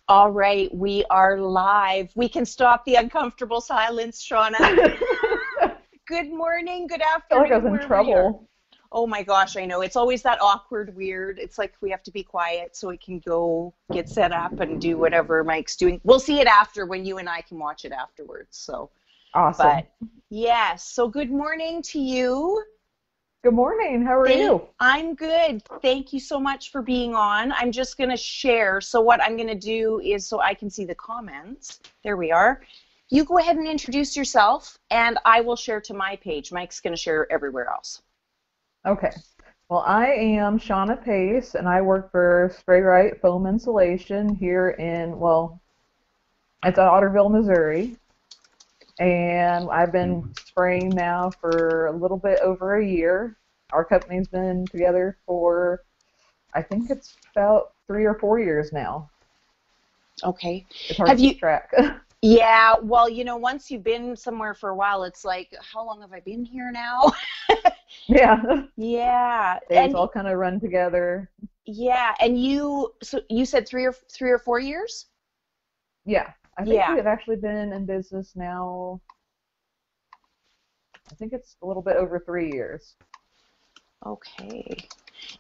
All right, we are live. We can stop the uncomfortable silence, Shauna. Good morning, good I feel like afternoon, I was in wherever you are. trouble. Oh my gosh, I know. It's always that awkward, weird. It's like we have to be quiet so we can go get set up and do whatever Mike's doing. We'll see it after when you and I can watch it afterwards. So, but Awesome. yes, so good morning to you. Good morning. How are you? I'm good. Thank you so much for being on. I'm just going to share. So what I'm going to do is so I can see the comments. There we are. You go ahead and introduce yourself, and I will share to my page. Mike's going to share everywhere else. Okay. Well, I am Shauna Pace, and I work for Spray Right Foam Insulation here in, well, it's in Otterville, Missouri. And I've been spraying now for a little bit over a year. Our company's been together for, I think it's about 3 or 4 years now. Okay. It's hard to keep track. Yeah, well, you know, once you've been somewhere for a while, it's like, how long have I been here now? Yeah. Yeah. Days all kind of run together. Yeah, and so you said 3 or 4 years? Yeah. I think we have actually been in business now, I think it's a little bit over 3 years. Okay.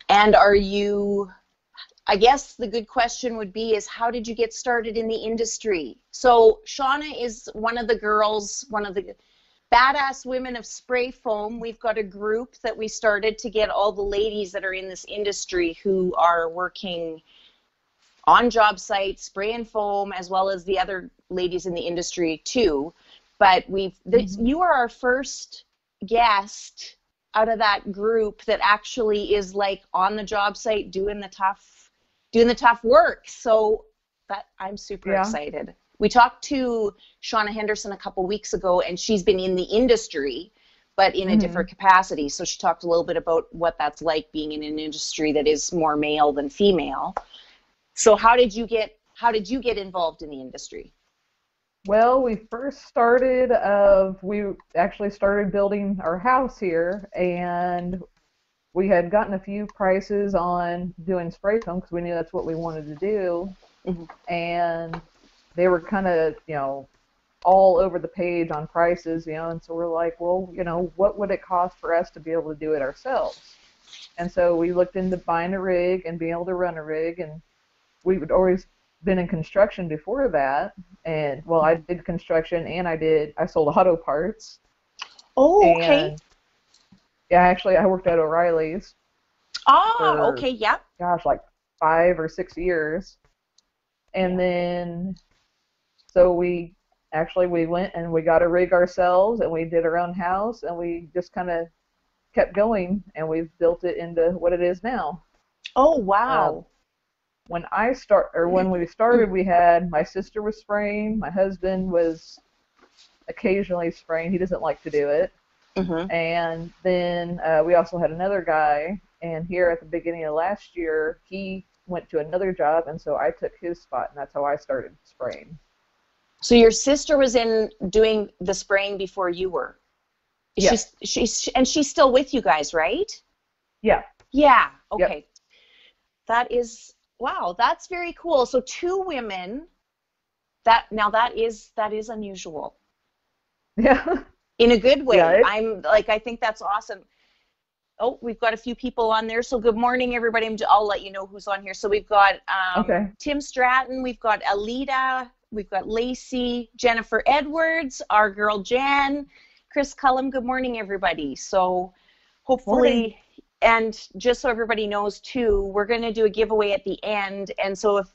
And I guess the good question would be is how did you get started in the industry? So Shauna is one of the girls, one of the badass women of spray foam. We've got a group that we started to get all the ladies that are in this industry who are working on job sites, spray and foam, as well as the other ladies in the industry too. But you are our first guest out of that group that actually is like on the job site doing the tough work. So that I'm super excited. We talked to Shauna Henderson a couple weeks ago, and she's been in the industry, but in a different capacity. So she talked a little bit about what that's like being in an industry that is more male than female. So how did you get involved in the industry? Well, we first started we actually started building our house here, and we had gotten a few prices on doing spray foam because we knew that's what we wanted to do. And they were kind of, all over the page on prices, and so we're like, well, what would it cost for us to be able to do it ourselves? And so we looked into buying a rig and being able to run a rig, and we would always been in construction before that, and well, I did construction and I sold auto parts. Oh, okay. And, yeah, actually, I worked at O'Reilly's. Oh, okay, yep. Gosh, like 5 or 6 years, and then so we went and we got a rig ourselves, and we did our own house, and we just kind of kept going, and we've built it into what it is now. Oh, wow. When we started, we had my sister was spraying, my husband was occasionally spraying. He doesn't like to do it. And then we also had another guy, and here at the beginning of last year, he went to another job, and so I took his spot, and that's how I started spraying. So your sister was in doing the spraying before you were? Yes. She's still with you guys, right? Yeah. Yeah, okay. Yep. That is, wow, that's very cool. So 2 women, that is unusual. Yeah. In a good way. Yeah, I think that's awesome. Oh, we've got a few people on there. So good morning, everybody. I'll let you know who's on here. So we've got Tim Stratton, we've got Alita, we've got Lacey, Jennifer Edwards, our girl Jen, Chris Cullum. Good morning, everybody. So hopefully, and just so everybody knows too, we're going to do a giveaway at the end. And so if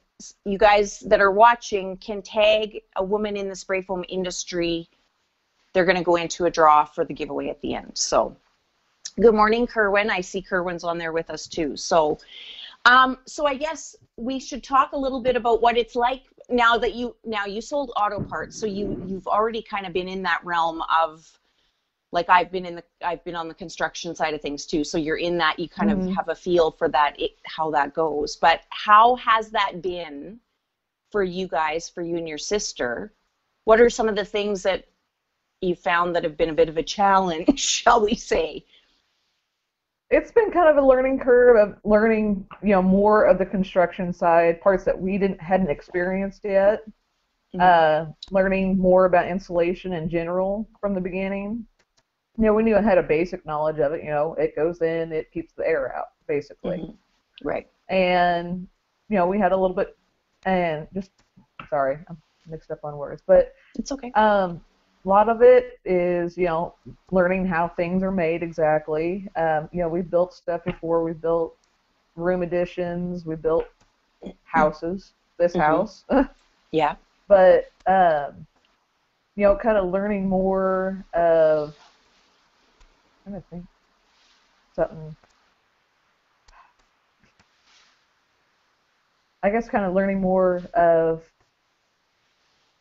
you guys that are watching can tag a woman in the spray foam industry, they're going to go into a draw for the giveaway at the end. So good morning, Kerwin. I see Kerwin's on there with us too. So I guess we should talk a little bit about what it's like now that you sold auto parts. So you've already kind of been in that realm of, like, I've been on the construction side of things too. So you're in that, you kind of have a feel for that, how that goes. But how has that been for you guys, for you and your sister? What are some of the things that you found that have been a bit of a challenge, shall we say? it's been kind of a learning curve of learning, more of the construction side, parts that we hadn't experienced yet. Learning more about insulation in general from the beginning. We knew I had a basic knowledge of it. It goes in, it keeps the air out, basically. Mm-hmm. Right. And, we had a little bit, and just, sorry, I'm mixed up on words, but it's okay. A lot of it is, learning how things are made exactly. We've built stuff before. We've built room additions. We built houses. This house. Yeah. But, kind of learning more of, I'm trying to think something. I guess kind of learning more of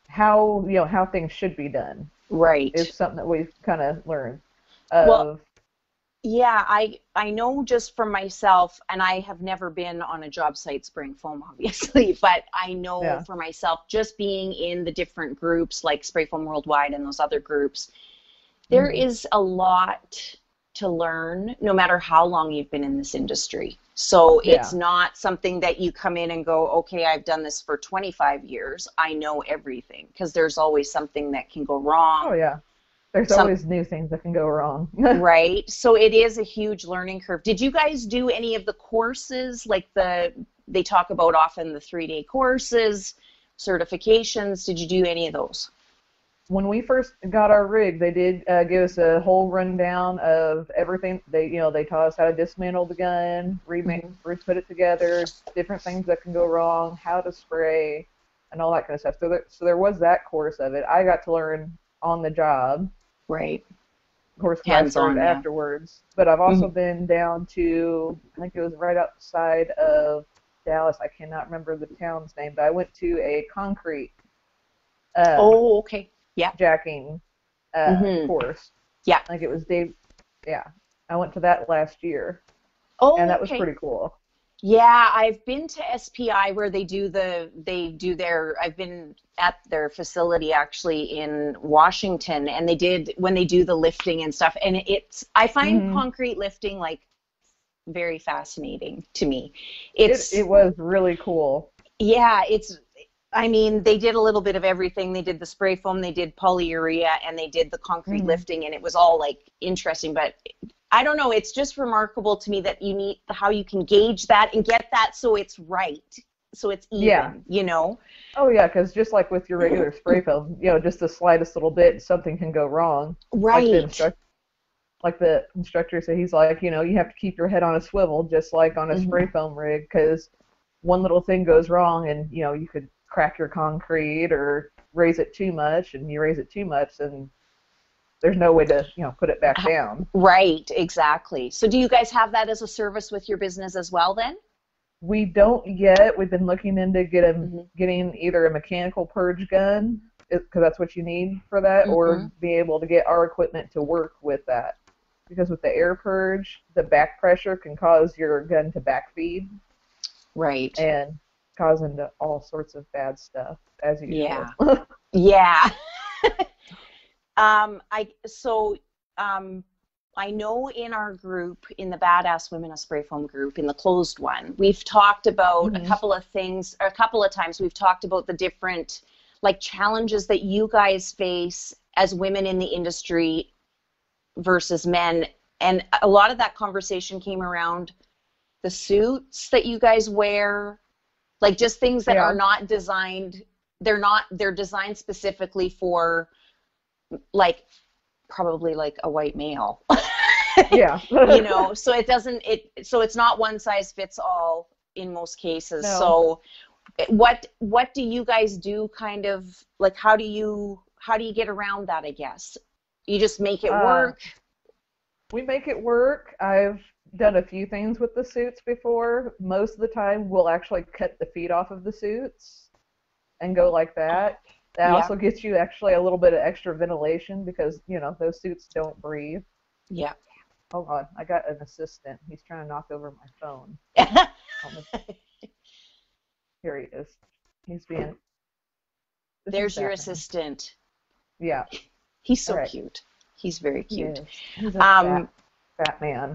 how, how things should be done. Right. Is something that we've kind of learned. Well, yeah, I know just for myself, and I have never been on a job site spraying foam, obviously, but I know for myself, just being in the different groups like Spray Foam Worldwide and those other groups, there is a lot to learn no matter how long you've been in this industry. So it's not something that you come in and go, okay, I've done this for 25 years. I know everything, because there's always something that can go wrong. Oh, yeah. There's always new things that can go wrong. Right. So it is a huge learning curve. Did you guys do any of the courses, like they talk about often the 3-day courses, certifications? Did you do any of those? When we first got our rig, they did give us a whole rundown of everything. They taught us how to dismantle the gun, re-put it together, different things that can go wrong, how to spray, and all that kind of stuff. So there was that course of it. I got to learn on the job. Right. Of course, I started afterwards. But I've also been down to, I think it was right outside of Dallas. I cannot remember the town's name, but I went to a concrete. Okay. Yeah. Jacking course. Yeah. I think it was Dave. Yeah. I went to that last year. Oh, and that was pretty cool. Yeah, I've been to SPI where I've been at their facility actually in Washington, and when they do the lifting and stuff, and I find concrete lifting like very fascinating to me. It was really cool. Yeah, they did a little bit of everything. They did the spray foam, they did polyurea, and they did the concrete lifting, and it was all like interesting. But I don't know, it's just remarkable to me that you need how you can gauge that and get that so it's right, so it's even, Oh yeah, because just like with your regular spray foam, just the slightest little bit, something can go wrong. Right. Like the instructor said, he's like, you have to keep your head on a swivel, just like on a spray foam rig, because one little thing goes wrong, and you could crack your concrete or raise it too much, and you raise it too much, and there's no way to put it back down. Right, exactly. So do you guys have that as a service with your business as well then? We don't yet. We've been looking into getting either a mechanical purge gun, because that's what you need for that, or be able to get our equipment to work with that. Because with the air purge, the back pressure can cause your gun to backfeed. Right. And cause into all sorts of bad stuff, as usual. Yeah. I know in our group, in the Badass Women of Spray Foam group, in the closed one, we've talked about a couple of things, or a couple of times we've talked about the different challenges that you guys face as women in the industry versus men. And a lot of that conversation came around the suits that you guys wear, just things that are not designed, they're designed specifically for probably a white male. Yeah. So it's not one size fits all in most cases. No. So what do you guys do, kind of how do you get around that, I guess? You just make it work? We make it work. I've done a few things with the suits before. Most of the time we'll actually cut the feet off of the suits and go like that. That also gets you actually a little bit of extra ventilation, because those suits don't breathe. Yeah. Hold on, I got an assistant. He's trying to knock over my phone. Here he is. He's being. There's your assistant. Yeah. He's so cute. He's very cute. He's a fat man.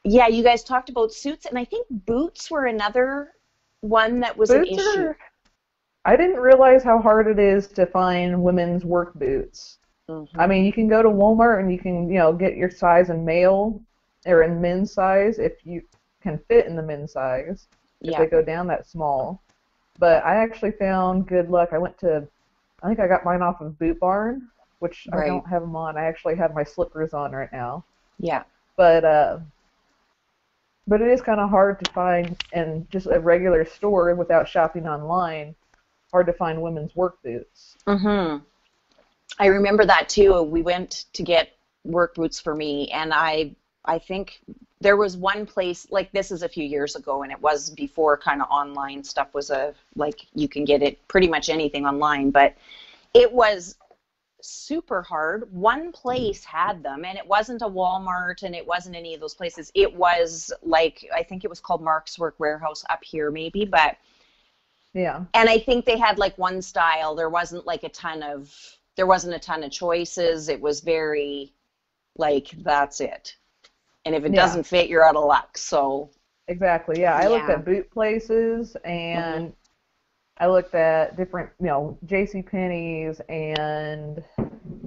Yeah, you guys talked about suits, and I think boots were another one that was an issue. I didn't realize how hard it is to find women's work boots. Mm-hmm. I mean, you can go to Walmart and you can, get your size in male or in men's size if you can fit in the men's size, if they go down that small. But I actually found good luck. I think I got mine off of Boot Barn, which I don't have them on. I actually have my slippers on right now. Yeah. But it is kind of hard to find in just a regular store without shopping online. Hard to find women's work boots. Mm-hmm. I remember that too. We went to get work boots for me, and I think there was one place, like this is a few years ago, and it was before kind of online stuff was like you can get it pretty much anything online, but it was super hard. One place had them, and it wasn't a Walmart, and it wasn't any of those places. It was like, I think it was called Mark's Work Warehouse up here maybe, but yeah. And I think they had like one style. There wasn't a ton of choices. It was very like, that's it. And if it doesn't fit, you're out of luck. So exactly. Yeah. I looked at boot places, and I looked at different, JCPenney's and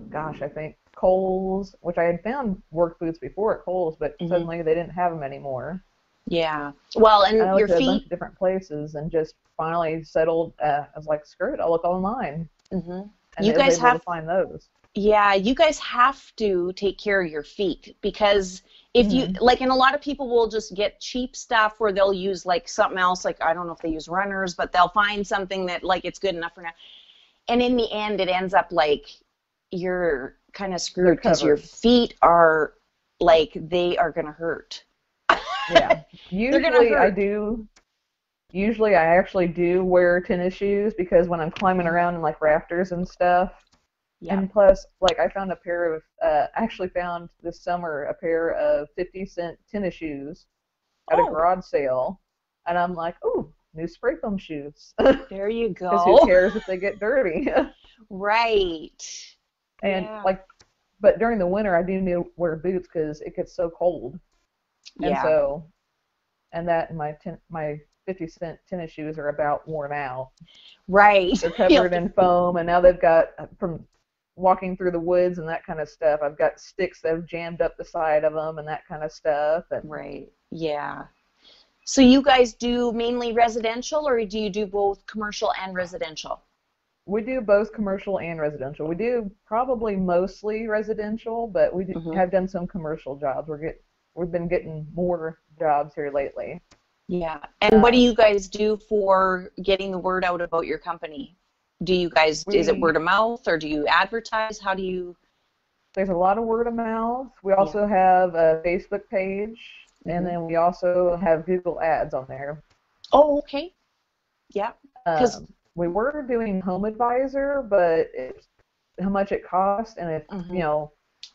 gosh, I think Kohl's, which I had found work boots before at Kohl's, but suddenly they didn't have them anymore. Yeah. Well, and I your looked at feet. a bunch of different places and just finally settled. I was like, screw it, I'll look online. Mm-hmm. And you guys have to find those. Yeah, you guys have to take care of your feet, because if you like, and a lot of people will just get cheap stuff, or they'll use like something else, like I don't know if they use runners, but they'll find something that like it's good enough for now. And in the end, it ends up like you're kind of screwed because your feet are like, they are gonna hurt. Yeah, Usually I actually do wear tennis shoes, because when I'm climbing around in like rafters and stuff. Yeah. And plus, like, I found actually found this summer a pair of 50-cent tennis shoes at a garage sale. And I'm like, ooh, new spray foam shoes. There you go. Because who cares if they get dirty? Right. And but during the winter, I do need to wear boots because it gets so cold. And and my 50-cent tennis shoes are about worn out. Right. They're covered in foam, and now they've got, from walking through the woods and that kind of stuff, I've got sticks that have jammed up the side of them and that kind of stuff. Right. Yeah. So you guys do mainly residential, or do you do both commercial and residential? We do both commercial and residential. We do probably mostly residential, but we have done some commercial jobs. We've been getting more jobs here lately. Yeah. And what do you guys do for getting the word out about your company? Do you guys, is it word of mouth, or do you advertise? How do you? There's a lot of word of mouth. We also have a Facebook page, and then we also have Google Ads on there. Oh, okay. Yeah. We were doing Home Advisor, but it's how much it costs, and if,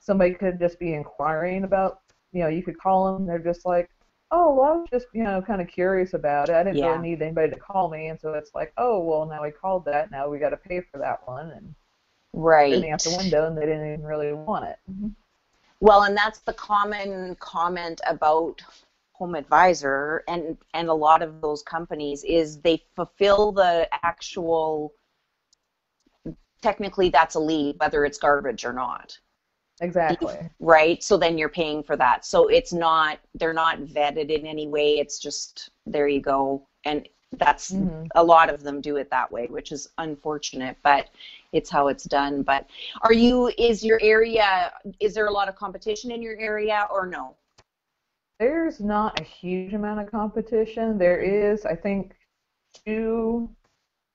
somebody could just be inquiring about, you could call them, they're just like, oh, well, I was just, kind of curious about it. I didn't really need anybody to call me, and so it's like, oh, well, now we called that. Now we got to pay for that one, and standing out the window, and they didn't even really want it. Mm-hmm. Well, and that's the common comment about Home Advisor and a lot of those companies is they fulfill the actual. Technically, that's a lead, whether it's garbage or not. Exactly. Right? So then you're paying for that. So it's not, they're not vetted in any way. It's just, there you go. And that's, a lot of them do it that way, which is unfortunate, but it's how it's done. But is there a lot of competition in your area, or no? There's not a huge amount of competition. There is, I think, 2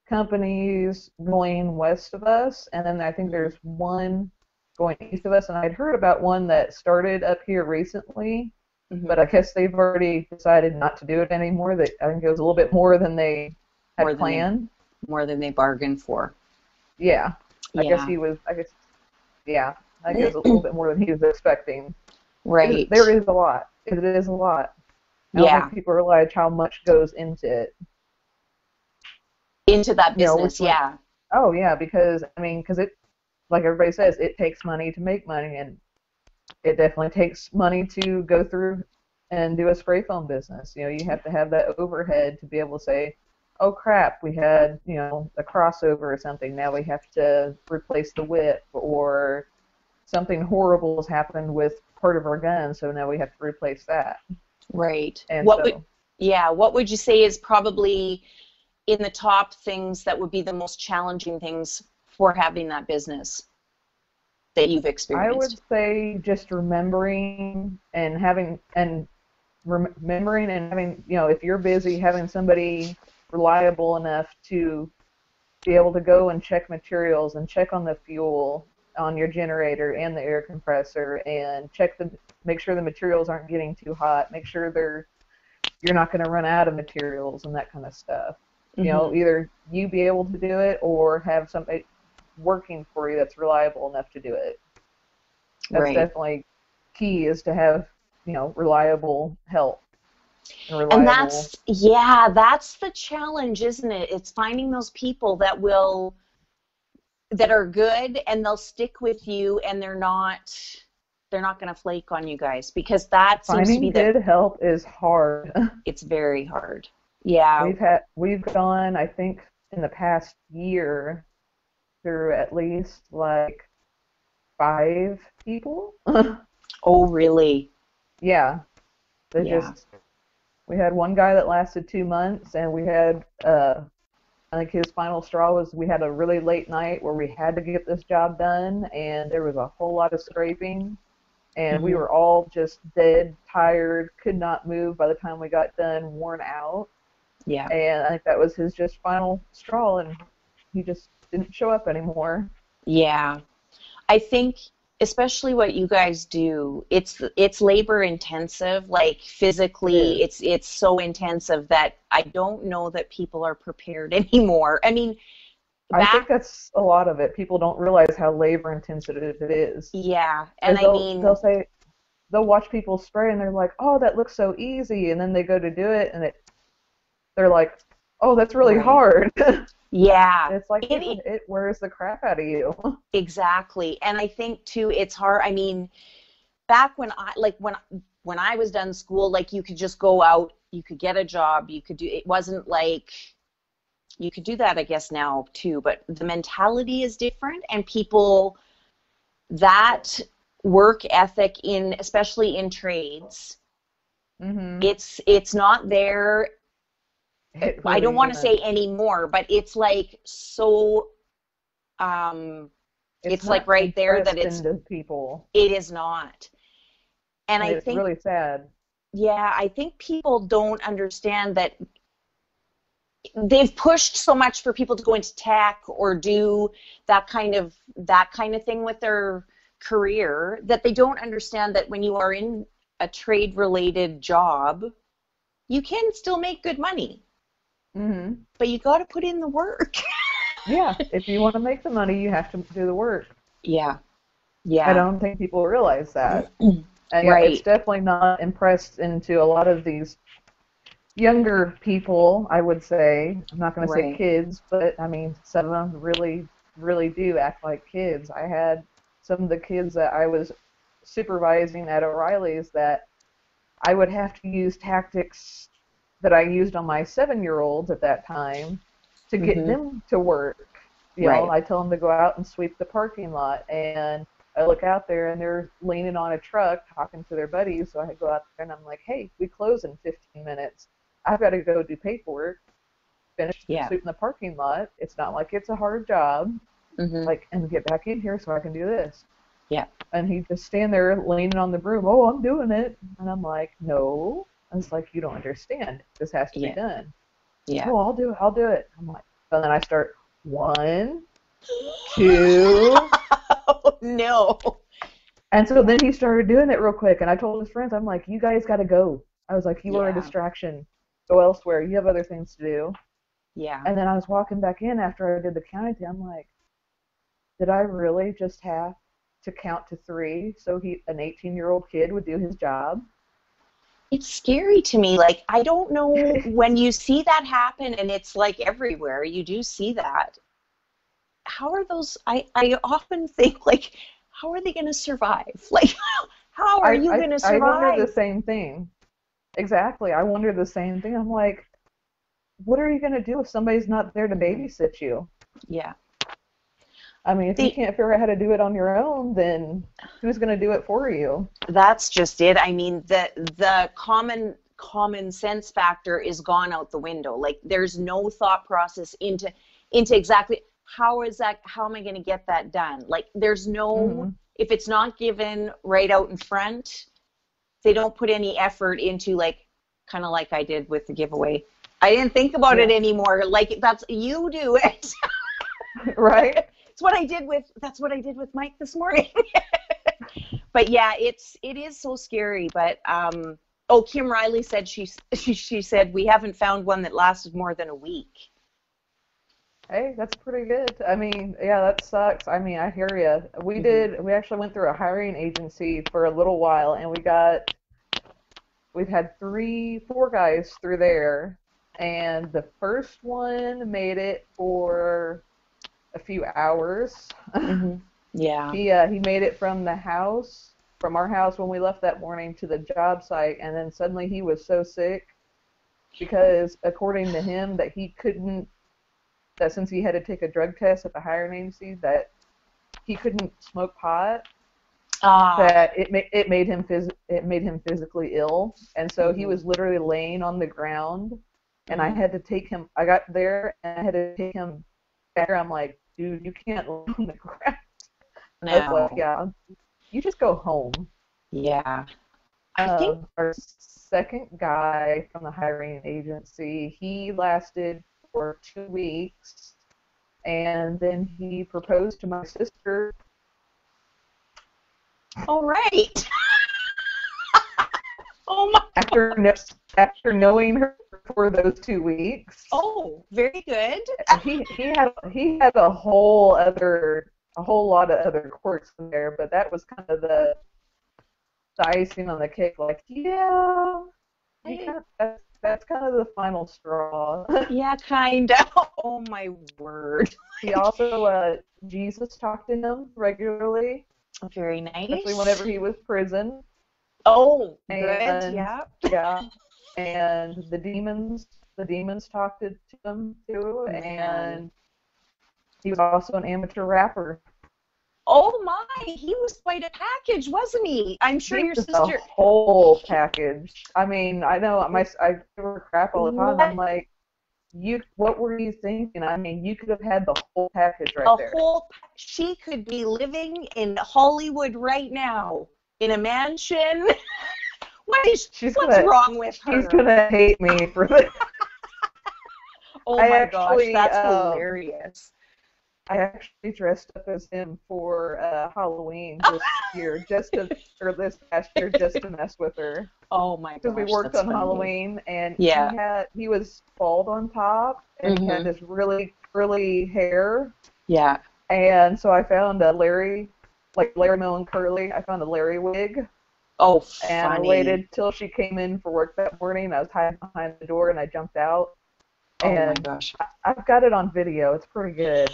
companies going west of us, and then I think there's one going east of us, and I'd heard about one that started up here recently, but I guess they've already decided not to do it anymore. I think it was a little bit more than they had planned. More than they bargained for. Yeah. I guess it was a little bit more than he was expecting. Right. There is a lot. It is a lot. I don't think people realize how much goes into it. Into that business, Oh, yeah, because it, like everybody says, it takes money to make money, and it definitely takes money to go through and do a spray foam business. You know, you have to have that overhead to be able to say, oh crap, we had, you know, a crossover or something. Now we have to replace the whip, or something horrible has happened with part of our gun, so now we have to replace that. Right. And what would you say is probably in the top things that would be the most challenging things for having that business that you've experienced? I would say just remembering and having, you know, if you're busy, having somebody reliable enough to be able to go and check materials and check on the fuel on your generator and the air compressor, and make sure the materials aren't getting too hot, make sure you're not going to run out of materials and that kind of stuff. You know, either you be able to do it or have somebody working for you that's reliable enough to do it. That's definitely key, is to have, you know, reliable help. And that's the challenge, isn't it? It's finding those people that are good, and they'll stick with you, and they're not going to flake on you guys, because that seems to be good help is hard. It's very hard. Yeah. We've gone, I think, in the past year through at least like 5 people. Oh, really? Yeah. We had one guy that lasted 2 months, and we had, I think his final straw was we had a really late night where we had to get this job done, and there was a whole lot of scraping, and we were all just dead, tired, could not move by the time we got done, worn out. Yeah. And I think that was his just final straw, and he just didn't show up anymore. Yeah. I think especially what you guys do, it's labor intensive, like physically it's so intensive that I don't know that people are prepared anymore. I mean, I think that's a lot of it. People don't realize how labor intensive it is. Yeah. And they'll watch people spray and they're like, oh, that looks so easy, and then they go to do it and they're like, oh, that's really hard. Yeah. It's like it wears the crap out of you. Exactly. And I think too, it's hard. I mean, back when I was done school, like, you could just go out, you could get a job, it wasn't like, you could do that, I guess, now too, but the mentality is different, and people, that work ethic especially in trades, it's not there. Really, I don't want to say anymore, but it's like so. It's like right there that it's people. It is not, and I think it's really sad. Yeah, I think people don't understand that they've pushed so much for people to go into tech or do that kind of thing with their career, that they don't understand that when you are in a trade-related job, you can still make good money. But you got to put in the work. Yeah, if you want to make the money, you have to do the work. Yeah. Yeah. I don't think people realize that. And it's definitely not impressed into a lot of these younger people, I would say. I'm not going to say kids, but I mean, some of them really, really do act like kids. I had some of the kids that I was supervising at O'Reilly's that I would have to use tactics that I used on my 7-year-olds at that time to get them to work. You know, I tell them to go out and sweep the parking lot, and I look out there and they're leaning on a truck talking to their buddies, so I go out there and I'm like, hey, we close in 15 minutes. I've got to go do paperwork, finish sweeping the parking lot. It's not like it's a hard job. And get back in here so I can do this. Yeah. And he'd just stand there leaning on the broom, oh, I'm doing it. And I'm like, no. I was like, you don't understand. This has to be done. Yeah. Oh, I'll do it. I'm like, and then I start 1, 2. Oh, no. And so then he started doing it real quick, and I told his friends, I'm like, you guys got to go. I was like, you are a distraction. Go elsewhere. You have other things to do. Yeah. And then I was walking back in after I did the counting thing. I'm like, did I really just have to count to 3 so an 18-year-old kid would do his job? It's scary to me. Like, I don't know, when you see that happen, and it's like everywhere, you do see that. How are those, I often think, like, how are they going to survive? Like, how are you going to survive? I wonder the same thing. Exactly. I wonder the same thing. I'm like, what are you going to do if somebody's not there to babysit you? Yeah. I mean, if you can't figure out how to do it on your own, then who's going to do it for you? That's just it. I mean, the common sense factor is gone out the window. Like, there's no thought process into exactly how am I going to get that done? Like, there's no, if it's not given right out in front, they don't put any effort into, like, kind of like I did with the giveaway. I didn't think about it anymore. Like, that's, you do it. Right? That's what I did with Mike this morning. But yeah, it is so scary. But Kim Riley said she said we haven't found one that lasted more than a week. Hey, that's pretty good. I mean, yeah, that sucks. I mean, I hear you. We actually went through a hiring agency for a little while, and we've had 4 guys through there, and the first one made it for a few hours. Yeah. He made it from our house when we left that morning to the job site, and then suddenly he was so sick because according to him that since he had to take a drug test at the hiring agency that he couldn't smoke pot, that it made him physically ill, and so he was literally laying on the ground, and I had to take him. I got there and I had to take him back. I'm like, dude, you can't lay on the ground. And I was like, yeah, you just go home. Yeah. I think our second guy from the hiring agency, he lasted for 2 weeks, and then he proposed to my sister. All right. Oh my! After knowing her for those 2 weeks. Oh, very good. He had a whole lot of other quirks in there, but that was kind of the icing on the cake. Like, yeah, that's kind of the final straw. Yeah, kind of. Oh my word. He also Jesus talked to him regularly. Very nice. Especially whenever he was in prison. Oh, good. Yeah. Yeah. And the demons talked to him too, and he was also an amateur rapper. Oh my, he was quite a package, wasn't he? I'm sure your sister. A whole package. I mean, I know I give her crap all the time. I'm like, what were you thinking? I mean, you could have had the whole package right there. She could be living in Hollywood right now in a mansion. What's wrong with her? She's gonna hate me for this. Oh my gosh, that's hilarious. I actually dressed up as him for Halloween this past year, just to mess with her. Oh my gosh, because we worked on Halloween, and he was bald on top, and he had this really curly hair. Yeah. And so I found a Larry Millen curly. I found a Larry wig. Oh, funny. And I waited till she came in for work that morning. I was hiding behind the door, and I jumped out. Oh my gosh. I've got it on video. It's pretty good.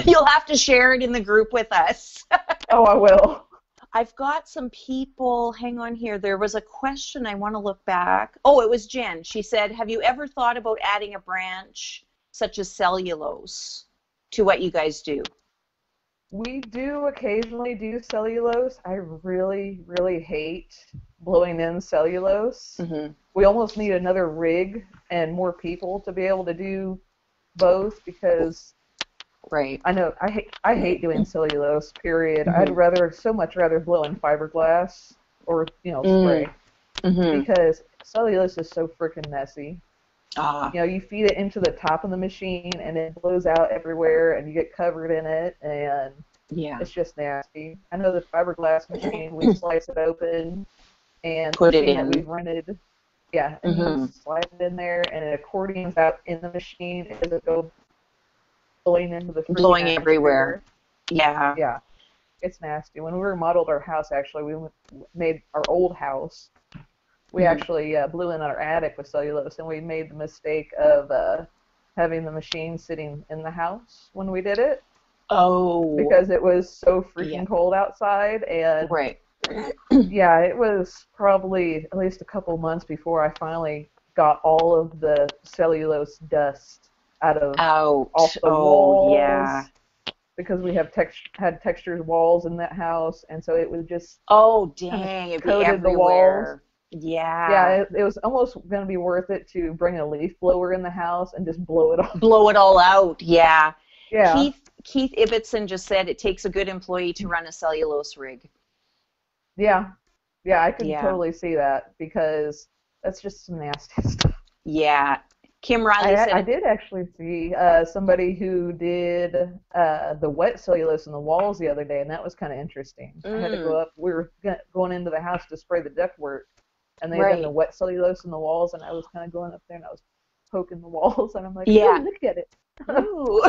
You'll have to share it in the group with us. Oh, I will. I've got some people. Hang on here. There was a question. I want to look back. Oh, it was Jen. She said, have you ever thought about adding a branch such as cellulose to what you guys do? We do occasionally do cellulose. I really, really hate blowing in cellulose. Mm-hmm. We almost need another rig and more people to be able to do both because I know I hate doing cellulose, period. Mm-hmm. I'd so much rather blow in fiberglass or spray because cellulose is so freaking messy. You feed it into the top of the machine and it blows out everywhere and you get covered in it and it's just nasty. I know the fiberglass machine, we slice it open and put it in. We've rented, and you slide it in there and it accordions out in the machine. It doesn't go blowing into the blowing everywhere. Yeah. Yeah. It's nasty. When we remodeled our house, actually, we made our old house. We actually blew in our attic with cellulose, and we made the mistake of having the machine sitting in the house when we did it. Oh. Because it was so freaking cold outside, and Yeah, it was probably at least a couple months before I finally got all of the cellulose dust off Out. the Oh, yeah. walls, because we had textured walls in that house, and so it was just Oh, kind of dang. It'd be coated the walls. everywhere. Yeah. Yeah, it was almost going to be worth it to bring a leaf blower in the house and just blow it off. Blow it all out. Yeah. Yeah, Keith Ibbotson just said it takes a good employee to run a cellulose rig. yeah, yeah, I could Yeah. totally see that because that's just some nasty stuff. Yeah. Kim Riley I said, did actually see somebody who did the wet cellulose in the walls the other day, and that was kind of interesting. I had to go up. We were going into the house to spray the ductwork, and they had done the right. wet cellulose in the walls, and I was kind of going up there and I was poking the walls, and I'm like, Yeah. "Ooh, look at it." Ooh.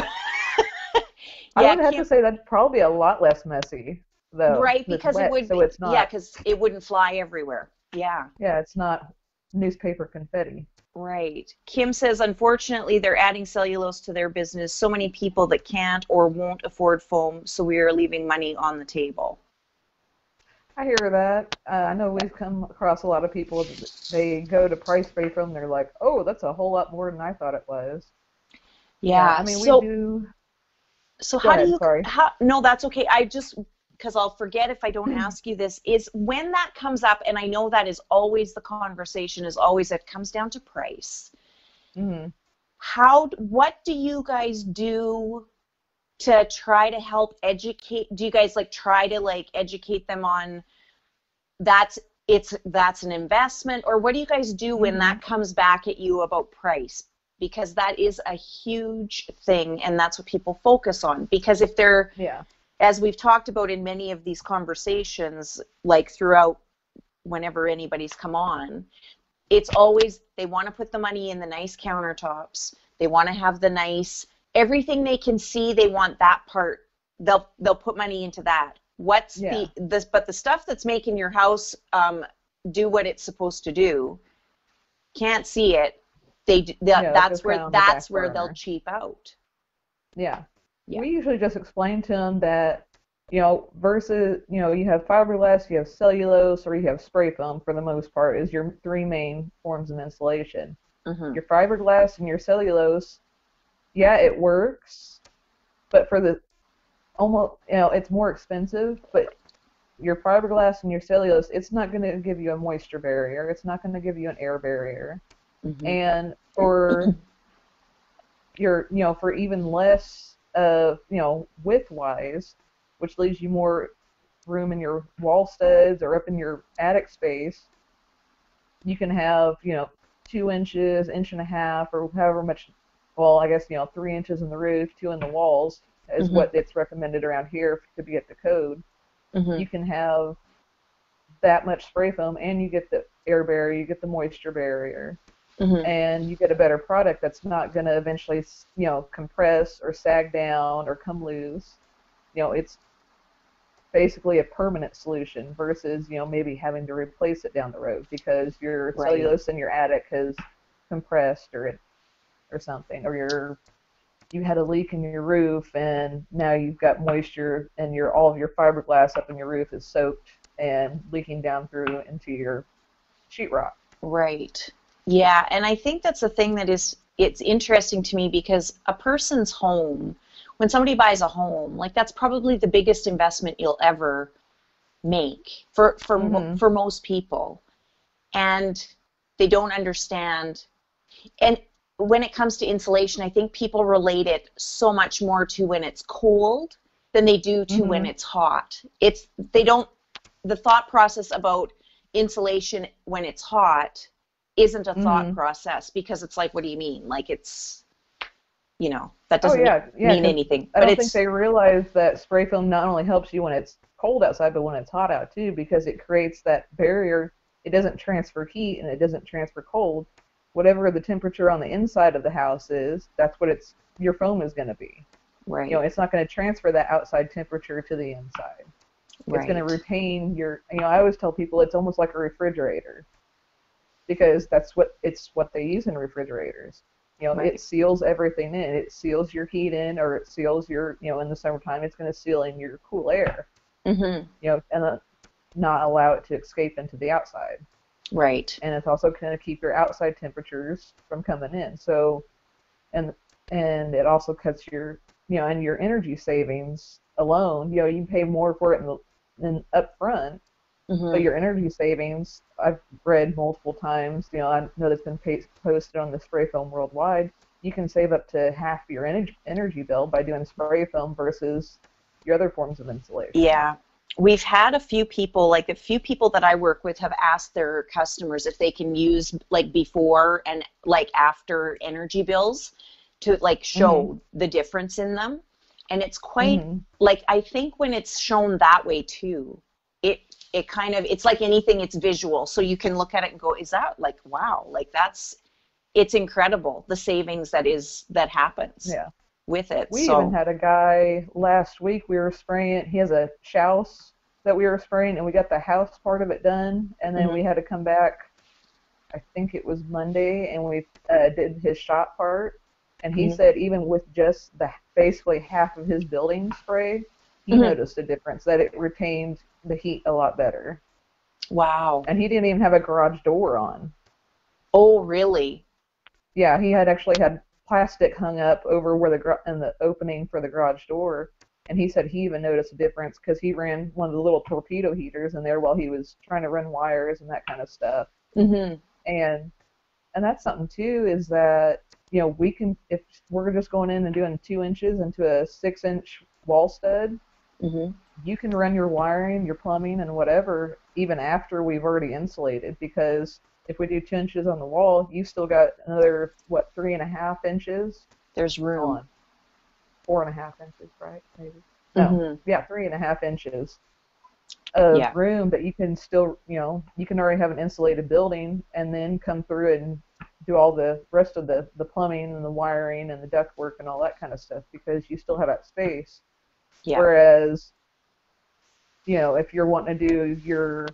I Yeah, would have to say that's probably a lot less messy, though. right, It's because it wet, would so be, it's yeah, not. because it wouldn't fly everywhere. Yeah. Yeah, it's not newspaper confetti. Right. Kim says, unfortunately, they're adding cellulose to their business. So many people that can't or won't afford foam, so we are leaving money on the table. I hear that. I know we've come across a lot of people that they go to price spray foam. They're like, "Oh, that's a whole lot more than I thought it was." Yeah, Yeah. I mean we So, do. so Go how do ahead. you, Sorry. no, that's okay. I just, because I'll forget if I don't ask you this, is when that comes up, and I know that is always the conversation, is always it comes down to price. Hmm. What do you guys do to try to help educate? Do you guys like try to like educate them on that's that's an investment, or what do you guys do when Hmm. that comes back at you about price? Because that is a huge thing, and that's what people focus on. Because if they're, Yeah. as we've talked about in many of these conversations, like throughout whenever anybody's come on, it's always they want to put the money in the nice countertops. They want to have the nice everything they can see. They want that part. They'll put money into that. What's Yeah. but the stuff that's making your house do what it's supposed to do, can't see it. Yeah, that goes kind of on the That's back where they'll burner. cheap out. Yeah. Yeah. We usually just explain to them that, versus, you have fiberglass, you have cellulose, or you have spray foam for the most part is your three main forms of insulation. Mm-hmm. Your fiberglass and your cellulose, yeah, it works, but for the almost, it's more expensive, but your fiberglass and your cellulose, it's not going to give you a moisture barrier. It's not going to give you an air barrier. Mm-hmm. And for for even less of, width-wise, which leaves you more room in your wall studs or up in your attic space, you can have, 2 inches, inch and a half, or however much, well, I guess, 3 inches in the roof, two in the walls is Mm-hmm. what it's recommended around here to be at the code. Mm-hmm. You can have that much spray foam, and you get the air barrier, you get the moisture barrier, Mm-hmm. and you get a better product that's not going to eventually, compress or sag down or come loose. It's basically a permanent solution versus, maybe having to replace it down the road because your Right. cellulose in your attic has compressed or something, or you had a leak in your roof and now you've got moisture and all of your fiberglass up in your roof is soaked and leaking down through into your sheetrock. Right. Yeah, and I think that's the thing it's interesting to me because a person's home, when somebody buys a home, like that's probably the biggest investment you'll ever make Mm-hmm. for most people. And they don't understand. And when it comes to insulation, I think people relate it so much more to when it's cold than they do to when Mm-hmm. it's hot. The thought process about insulation when it's hot isn't a thought Mm-hmm. process because it's like, what do you mean? Like that Oh doesn't yeah, yeah. mean Because anything. I But don't think it's they realize that spray foam not only helps you when it's cold outside, but when it's hot out too, because it creates that barrier. It doesn't transfer heat and it doesn't transfer cold. Whatever the temperature on the inside of the house is, that's what your foam is going to be. right, It's not going to transfer that outside temperature to the inside. It's going to right. retain I always tell people it's almost like a refrigerator because that's what they use in refrigerators. Right. It seals everything in. It seals your heat in, or it seals your, in the summertime, it's going to seal in your cool air. Mhm. And not allow it to escape into the outside. Right. And it's also going to keep your outside temperatures from coming in. So, and it also cuts your, and your energy savings alone. You can pay more for it in up front, but your energy savings, I've read multiple times, I know that's been posted on the Spray Foam Worldwide, you can save up to half your energy bill by doing spray foam versus your other forms of insulation. Yeah. We've had a few people that I work with have asked their customers if they can use like before and like after energy bills to like show the difference in them. And it's quite like, I think when it's shown that way too, it kind of, it's like anything, it's visual. So you can look at it and go, is that like, wow, like it's incredible, the savings that happens with it. We even had a guy last week, we were spraying, he has a house that we were spraying, and we got the house part of it done, and then we had to come back, I think it was Monday, and we did his shop part, and he said even with just basically half of his building spray, he noticed a difference, that it retained the heat a lot better. Wow. And he didn't even have a garage door on. Oh, really? Yeah, he had actually had plastic hung up over where in the opening for the garage door, and he said he even noticed a difference because he ran one of the little torpedo heaters in there while he was trying to run wires and that kind of stuff. And that's something too, is that we can, if we're just going in and doing 2 inches into a 6-inch wall stud, you can run your wiring, your plumbing, and whatever even after we've already insulated, because if we do 2 inches on the wall, you still got another, 3.5 inches? There's room. 4.5 inches, right? Maybe. No, 3.5 inches of room that you can still, you can already have an insulated building and then come through and do all the rest of the plumbing and the wiring and the ductwork and all that kind of stuff, because you still have that space. Yeah. Whereas, if you're wanting to do your,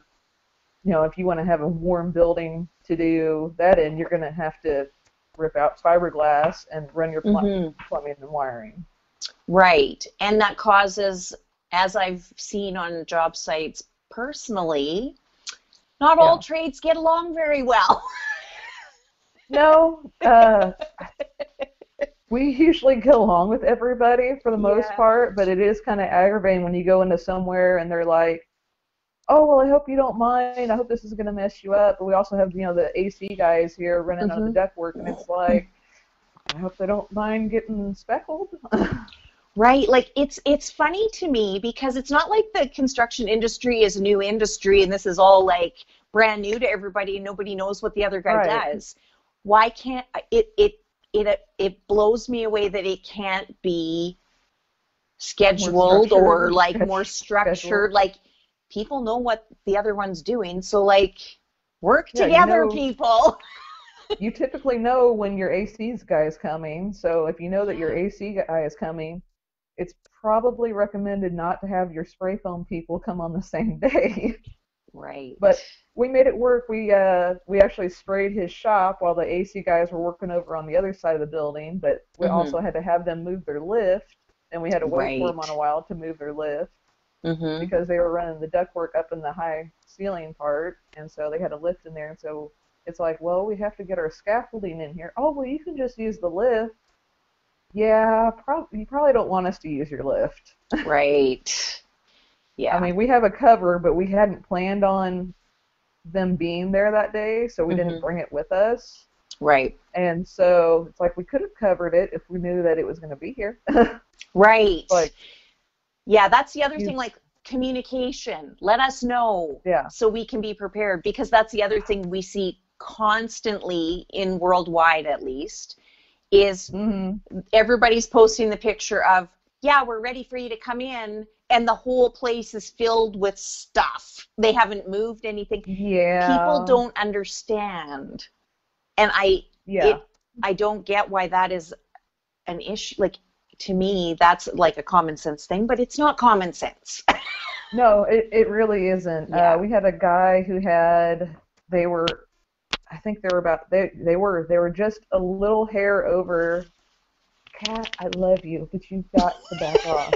if you want to have a warm building to do that in, you're going to have to rip out fiberglass and run your plumbing and wiring. Right. And that causes, as I've seen on job sites personally, not all trades get along very well. No. We usually get along with everybody for the most part, but it is kind of aggravating when you go into somewhere and they're like, oh, well, I hope you don't mind. I hope this isn't going to mess you up. But we also have, the AC guys here running on the ductwork, and it's like, I hope they don't mind getting speckled. Right. Like, it's funny to me because it's not like the construction industry is a new industry and this is all, like, brand new to everybody and nobody knows what the other guy does. Why can't it blows me away that it can't be scheduled or, like, more structured. Like, people know what the other one's doing, so, like, work together, people. You typically know when your AC guy is coming, so if you know that your AC guy is coming, it's probably recommended not to have your spray foam people come on the same day. Right. But we made it work. We actually sprayed his shop while the AC guys were working over on the other side of the building, but we also had to have them move their lift, and we had to wait for them on a while to move their lift. Because they were running the ductwork up in the high ceiling part, and so they had a lift in there, and so it's like, well, we have to get our scaffolding in here. Oh, well, you can just use the lift. Yeah, you probably don't want us to use your lift. Right. Yeah. I mean, we have a cover, but we hadn't planned on them being there that day, so we didn't bring it with us. Right. And so it's like we could have covered it if we knew that it was going to be here. Right. Like, yeah, that's the other thing, like communication. Let us know so we can be prepared, because that's the other thing we see constantly in worldwide, at least, is everybody's posting the picture of, we're ready for you to come in, and the whole place is filled with stuff. They haven't moved anything. Yeah. People don't understand. And I don't get why that is an issue. Like, to me, that's like a common sense thing, but it's not common sense. No, it really isn't. Yeah. We had a guy who they were just a little hair over. Cat, I love you, but you've got to back off.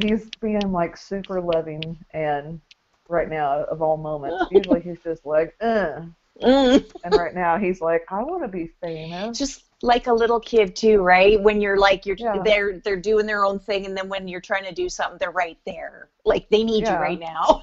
he's being like super loving, and right now, of all moments, usually he's just like, and right now he's like, I want to be famous. Just like a little kid too, right? When you're like, they're doing their own thing, and then when you're trying to do something, they're right there. Like they need you right now.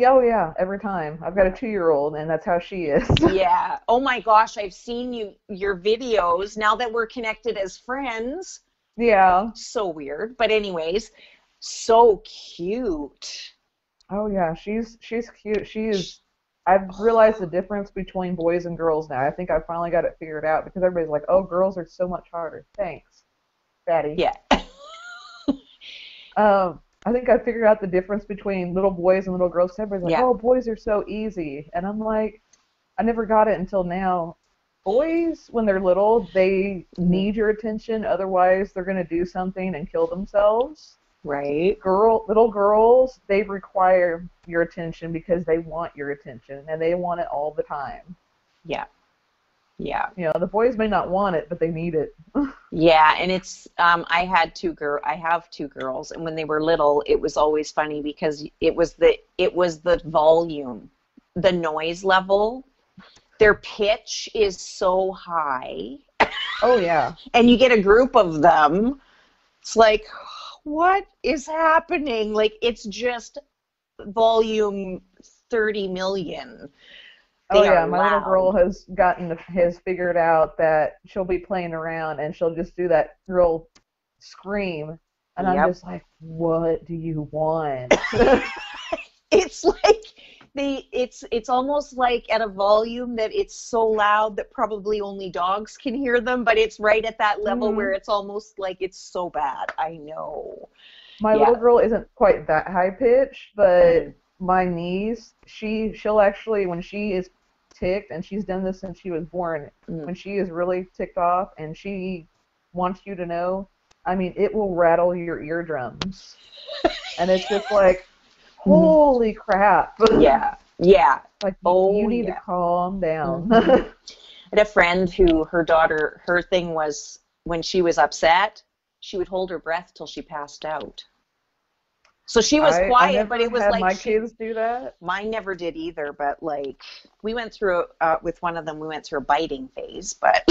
Oh yeah, every time. I've got a 2-year-old, and that's how she is. Yeah. Oh my gosh, I've seen your videos now that we're connected as friends. Yeah. So weird, but anyways, so cute. Oh yeah, she's cute. I've realized the difference between boys and girls now. I think I finally got it figured out because everybody's like, "Oh, girls are so much harder." Thanks, Daddy. Yeah. I think I figured out the difference between little boys and little girls. Everybody's like, "Oh, boys are so easy," and I'm like, I never got it until now. Boys, when they're little, they need your attention. Otherwise, they're gonna do something and kill themselves. Right. Little girls, they require your attention because they want your attention and they want it all the time. Yeah. Yeah. You know, the boys may not want it, but they need it. Yeah, and it's I have 2 girls, and when they were little, it was always funny because it was the volume, the noise level. Their pitch is so high. Oh yeah. And you get a group of them. It's like, what is happening? Like, it's just volume 30 million. Oh yeah, my little girl has figured out that she'll be playing around and she'll just do that real scream, and I'm just like, what do you want? It's like it's almost like at a volume that it's so loud that probably only dogs can hear them, but it's right at that level where it's almost like it's so bad. I know. My little girl isn't quite that high pitched, but my niece, she'll actually, when she is ticked, and she's done this since she was born, when she is really ticked off and she wants you to know, I mean, it will rattle your eardrums. And it's just like, holy crap. Yeah. Yeah. Like, you need to calm down. I had a friend who her thing was when she was upset, she would hold her breath till she passed out. So she was quiet, but it was like my kids do that. Mine never did either, but like we went through with one of them, we went through a biting phase, but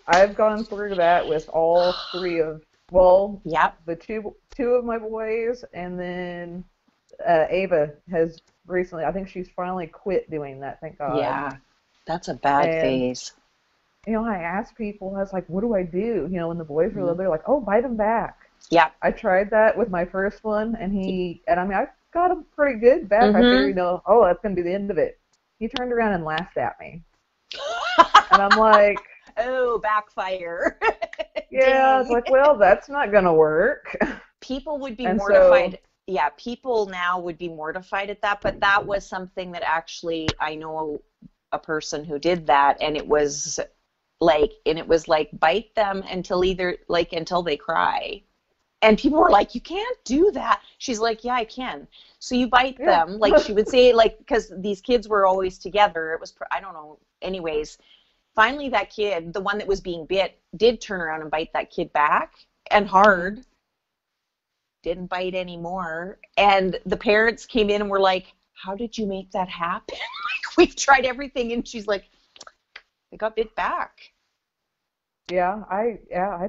I've gone through that with all 3 of the two of my boys, and then Ava has recently. I think she's finally quit doing that. Thank God. Yeah, that's a bad phase. You know, I asked people, I was like, "What do I do?" You know, when the boys were little, they're like, "Oh, bite them back." Yeah. I tried that with my first one, and I mean, I got him pretty good back. I figured, that's going to be the end of it. He turned around and laughed at me. And I'm like, oh, backfire. Yeah, it's like, well, that's not going to work. People would be mortified. Yeah, people now would be mortified at that, but that was something that actually, I know a person who did that, and it was like, bite them until they cry. And people were like, you can't do that. She's like, yeah, I can. So you bite them. Like she would say, like, because these kids were always together. It was, I don't know. Anyways, finally that kid, the one that was being bit, did turn around and bite that kid back, and hard. Didn't bite anymore. And the parents came in and were like, how did you make that happen? Like, we've tried everything. And she's like, they got bit back. Yeah, I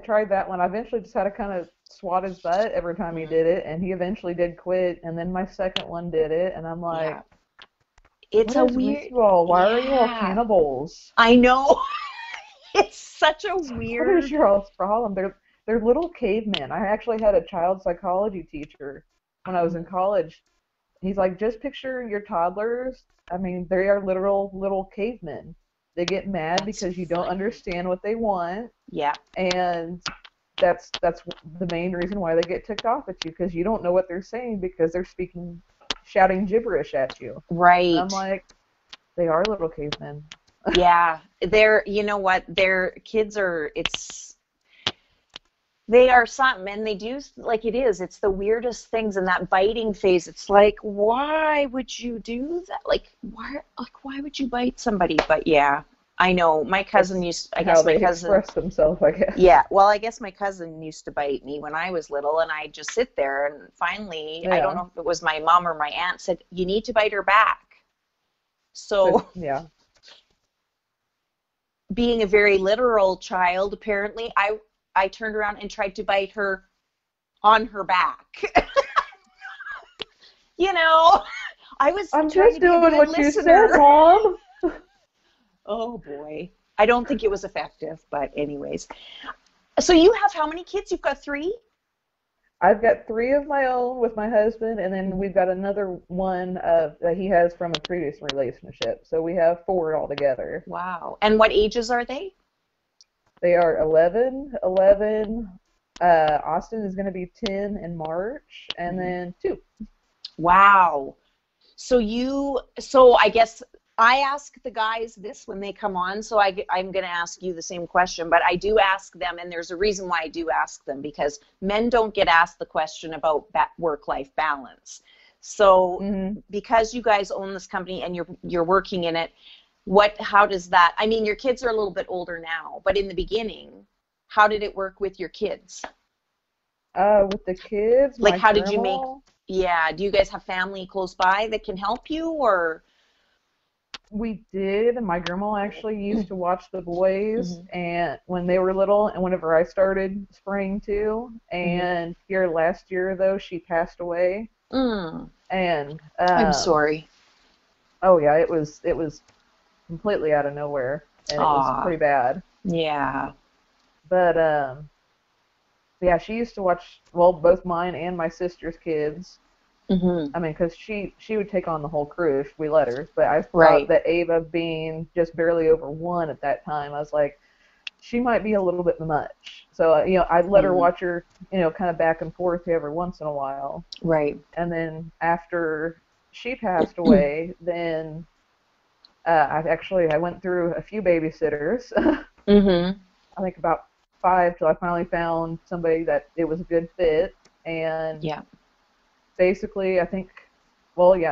tried that one. I eventually just had to kind of swat his butt every time he did it, and he eventually did quit, and then my second one did it, and I'm like, it's a weird. Why are you all cannibals? I know. It's such a weird. What is your all's problem? They're little cavemen. I actually had a child psychology teacher when I was in college. He's like, just picture your toddlers. I mean, they are literal little cavemen. They get mad because you don't understand what they want. Yeah. And that's the main reason why they get ticked off at you, because you don't know what they're saying because they're shouting gibberish at you. Right. And I'm like, they are little cavemen. Yeah. You know what? They are something, and they do, like, it's the weirdest things in that biting phase. It's like, why would you do that? Like, why would you bite somebody? But yeah, I know. My cousin I guess my cousin express themselves, I guess. Yeah, well, I guess my cousin used to bite me when I was little, and I'd just sit there, and finally, I don't know if it was my mom or my aunt said, you need to bite her back. So, yeah. Being a very literal child, apparently, I turned around and tried to bite her on her back. You know, I'm just doing what you said, Mom. Oh, boy. I don't think it was effective, but anyways. So you have how many kids? You've got 3? I've got 3 of my own with my husband, and then we've got another one that he has from a previous relationship. So we have 4 altogether. Wow. And what ages are they? They are 11. Austin is going to be 10 in March, and then 2. Wow. So I guess I ask the guys this when they come on, so I'm going to ask you the same question, but I do ask them, and there's a reason why I do ask them, because men don't get asked the question about work-life balance. So because you guys own this company and you're working in it, how does that, I mean, your kids are a little bit older now, but in the beginning, how did it work with your kids? With the kids, like how did you make, do you guys have family close by that can help you, or? We did. My grandma actually used to watch the boys and when they were little, and whenever I started spraying too. And here last year, though, she passed away. And I'm sorry. Oh yeah, it was completely out of nowhere, and it was pretty bad. Yeah. But yeah, she used to watch both mine and my sister's kids. I mean, because she would take on the whole crew if we let her. But I thought that Ava, being just barely over 1 at that time, I was like, she might be a little bit much. So I'd let her watch her, kind of back and forth every once in a while. Right. And then after she passed away, then I went through a few babysitters. I think about 5 till I finally found somebody that it was a good fit. And basically,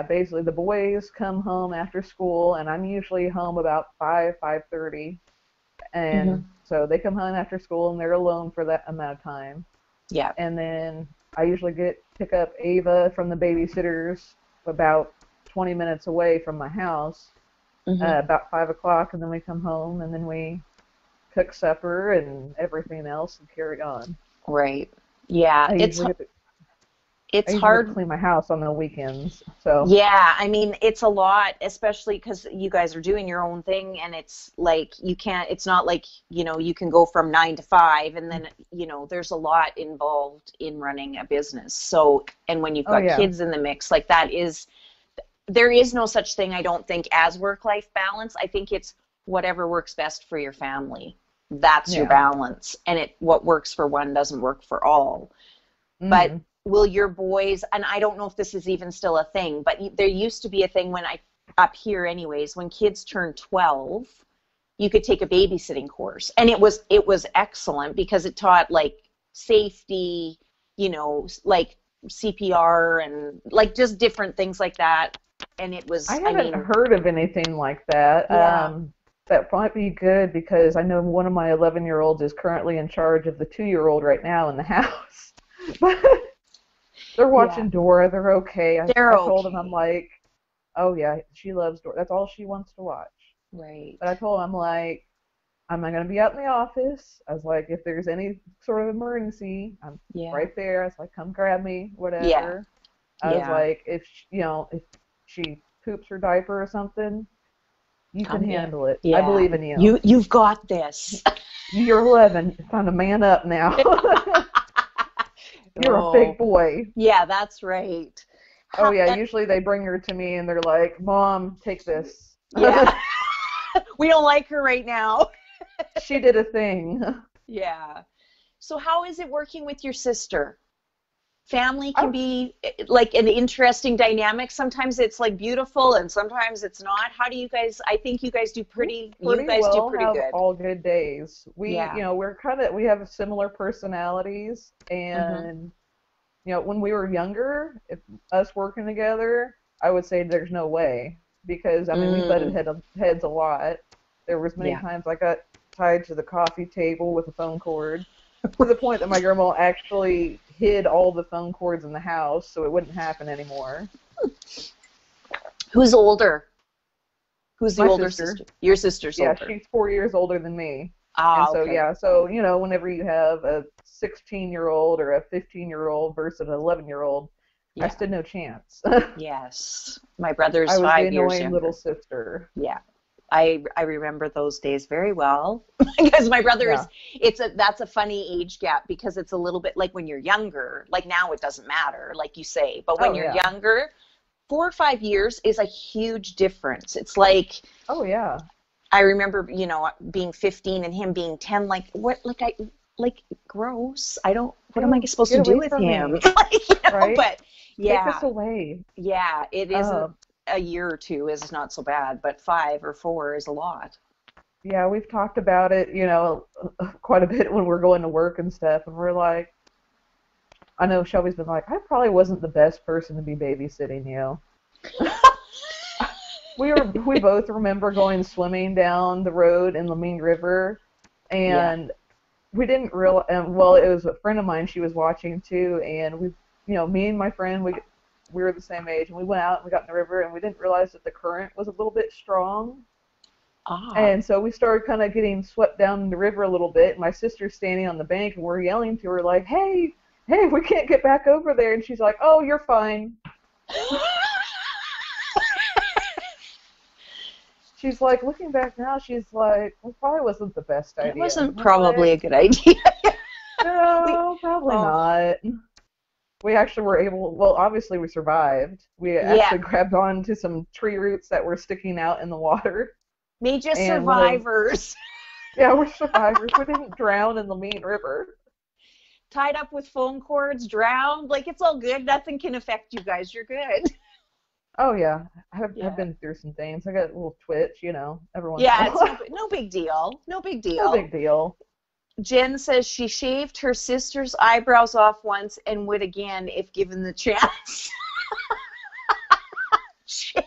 basically the boys come home after school, and I'm usually home about 5:30, and so they come home after school, and they're alone for that amount of time. Yeah. And then I usually pick up Ava from the babysitters about 20 minutes away from my house, about 5 o'clock, and then we come home, and then we cook supper and everything else and carry on. Right. Yeah. It's hard to clean my house on the weekends. So yeah, I mean, it's a lot, especially because you guys are doing your own thing, and it's like it's not like you can go from 9 to 5, and then there's a lot involved in running a business. So, and when you've got kids in the mix, like there is no such thing, I don't think, as work-life balance. I think it's whatever works best for your family. That's your balance, and what works for one doesn't work for all. But will your boys, and I don't know if this is even still a thing, but there used to be a thing up here anyways, when kids turned 12, you could take a babysitting course. And it was excellent because it taught like safety, like CPR and like just different things like that. And it was, I haven't heard of anything like that. Yeah. That might be good because I know one of my 11-year-olds is currently in charge of the 2-year-old right now in the house. But they're watching Dora. They're okay. I told them, I'm like, oh yeah, she loves Dora. That's all she wants to watch. Right. But I told them, I'm like, I'm not going to be out in the office. I was like, if there's any sort of emergency, I'm right there. I was like, come grab me, whatever. Yeah. I was like, if she poops her diaper or something, you can handle it. Yeah. I believe in you. You've got this. You're 11. It's time to man up now. You're a big boy. Yeah, that's right. Oh, yeah, usually they bring her to me and they're like, Mom, take this. Yeah. We don't like her right now. She did a thing. Yeah. So how is it working with your sister? Family can be like an interesting dynamic. Sometimes it's like beautiful and sometimes it's not. How do you guys, I think you guys do pretty good. All good days. We have similar personalities, and when we were younger, us working together, I would say there's no way because we butted heads a lot. There was many times I got tied to the coffee table with a phone cord, to the point that my grandma actually hid all the phone cords in the house so it wouldn't happen anymore. Who's older? Who's the my older sister? Your sister's older. Yeah, she's 4 years older than me. Ah, and so, okay. So, whenever you have a 16-year-old or a 15-year-old versus an 11-year-old, I stood no chance. Yes. My brother's 5 years younger. I was the annoying little sister. Yeah. I remember those days very well because my brother is, that's a funny age gap because it's a little bit like when you're younger, like now it doesn't matter, like you say, but when you're younger, 4 or 5 years is a huge difference. It's like, oh yeah. I remember, being 15 and him being 10, like what, like gross. What am I supposed to do with him? Right? But yeah. Take us away. Yeah, it isn't. A year or 2 is not so bad, but 5 or 4 is a lot. Yeah, we've talked about it, quite a bit when we're going to work and stuff, and we're like, I know Shelby's been like, I probably wasn't the best person to be babysitting you. We both remember going swimming down the road in Lamine River, and we didn't realize, well, it was a friend of mine, she was watching too, and we, me and my friend, we were the same age, and we went out and we got in the river, and we didn't realize that the current was a little bit strong. And so we started kind of getting swept down the river a little bit, and my sister's standing on the bank, and we're yelling to her like, hey, we can't get back over there, and she's like, oh, you're fine. She's like, looking back now, she's like, well, probably wasn't the best idea. It wasn't probably a good idea. No, probably not. We actually were able, well, obviously we survived. We actually grabbed on to some tree roots that were sticking out in the water. Made you survivors. We're survivors. We didn't drown in the Lamine River. Tied up with phone cords, drowned. Like, it's all good. Nothing can affect you guys. You're good. Oh, yeah. I've been through some things. I got a little twitch, every once in a while. It's no big deal. No big deal. No big deal. Jen says she shaved her sister's eyebrows off once and would again if given the chance. Jen,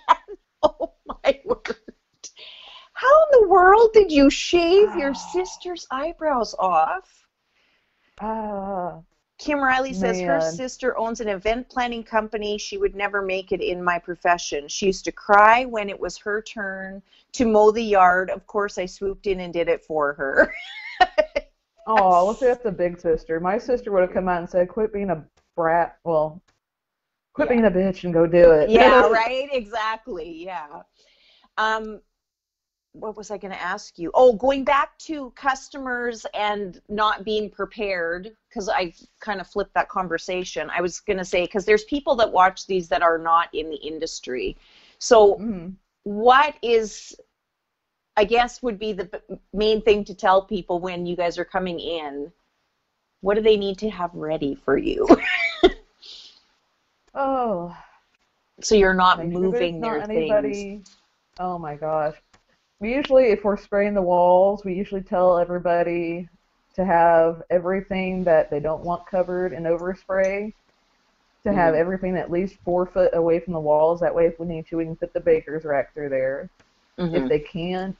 oh my word. How in the world did you shave your sister's eyebrows off? Kim Riley says her sister owns an event planning company. She would never make it in my profession. She used to cry when it was her turn to mow the yard. Of course, I swooped in and did it for her. Oh, let's say that's a big sister. My sister would have come out and said, quit being a brat. Well, quit being a bitch and go do it. Yeah, right? Exactly, yeah. What was I going to ask you? Oh, going back to customers and not being prepared, because I kind of flipped that conversation. I was going to say, because there's people that watch these that are not in the industry. So what is... I guess would be the main thing to tell people when you guys are coming in. What do they need to have ready for you? Oh. So you're not moving their things. Oh my gosh. We usually, if we're spraying the walls, we usually tell everybody to have everything that they don't want covered in overspray, to have everything at least 4 foot away from the walls. That way, if we need to, we can put the baker's rack through there. If they can.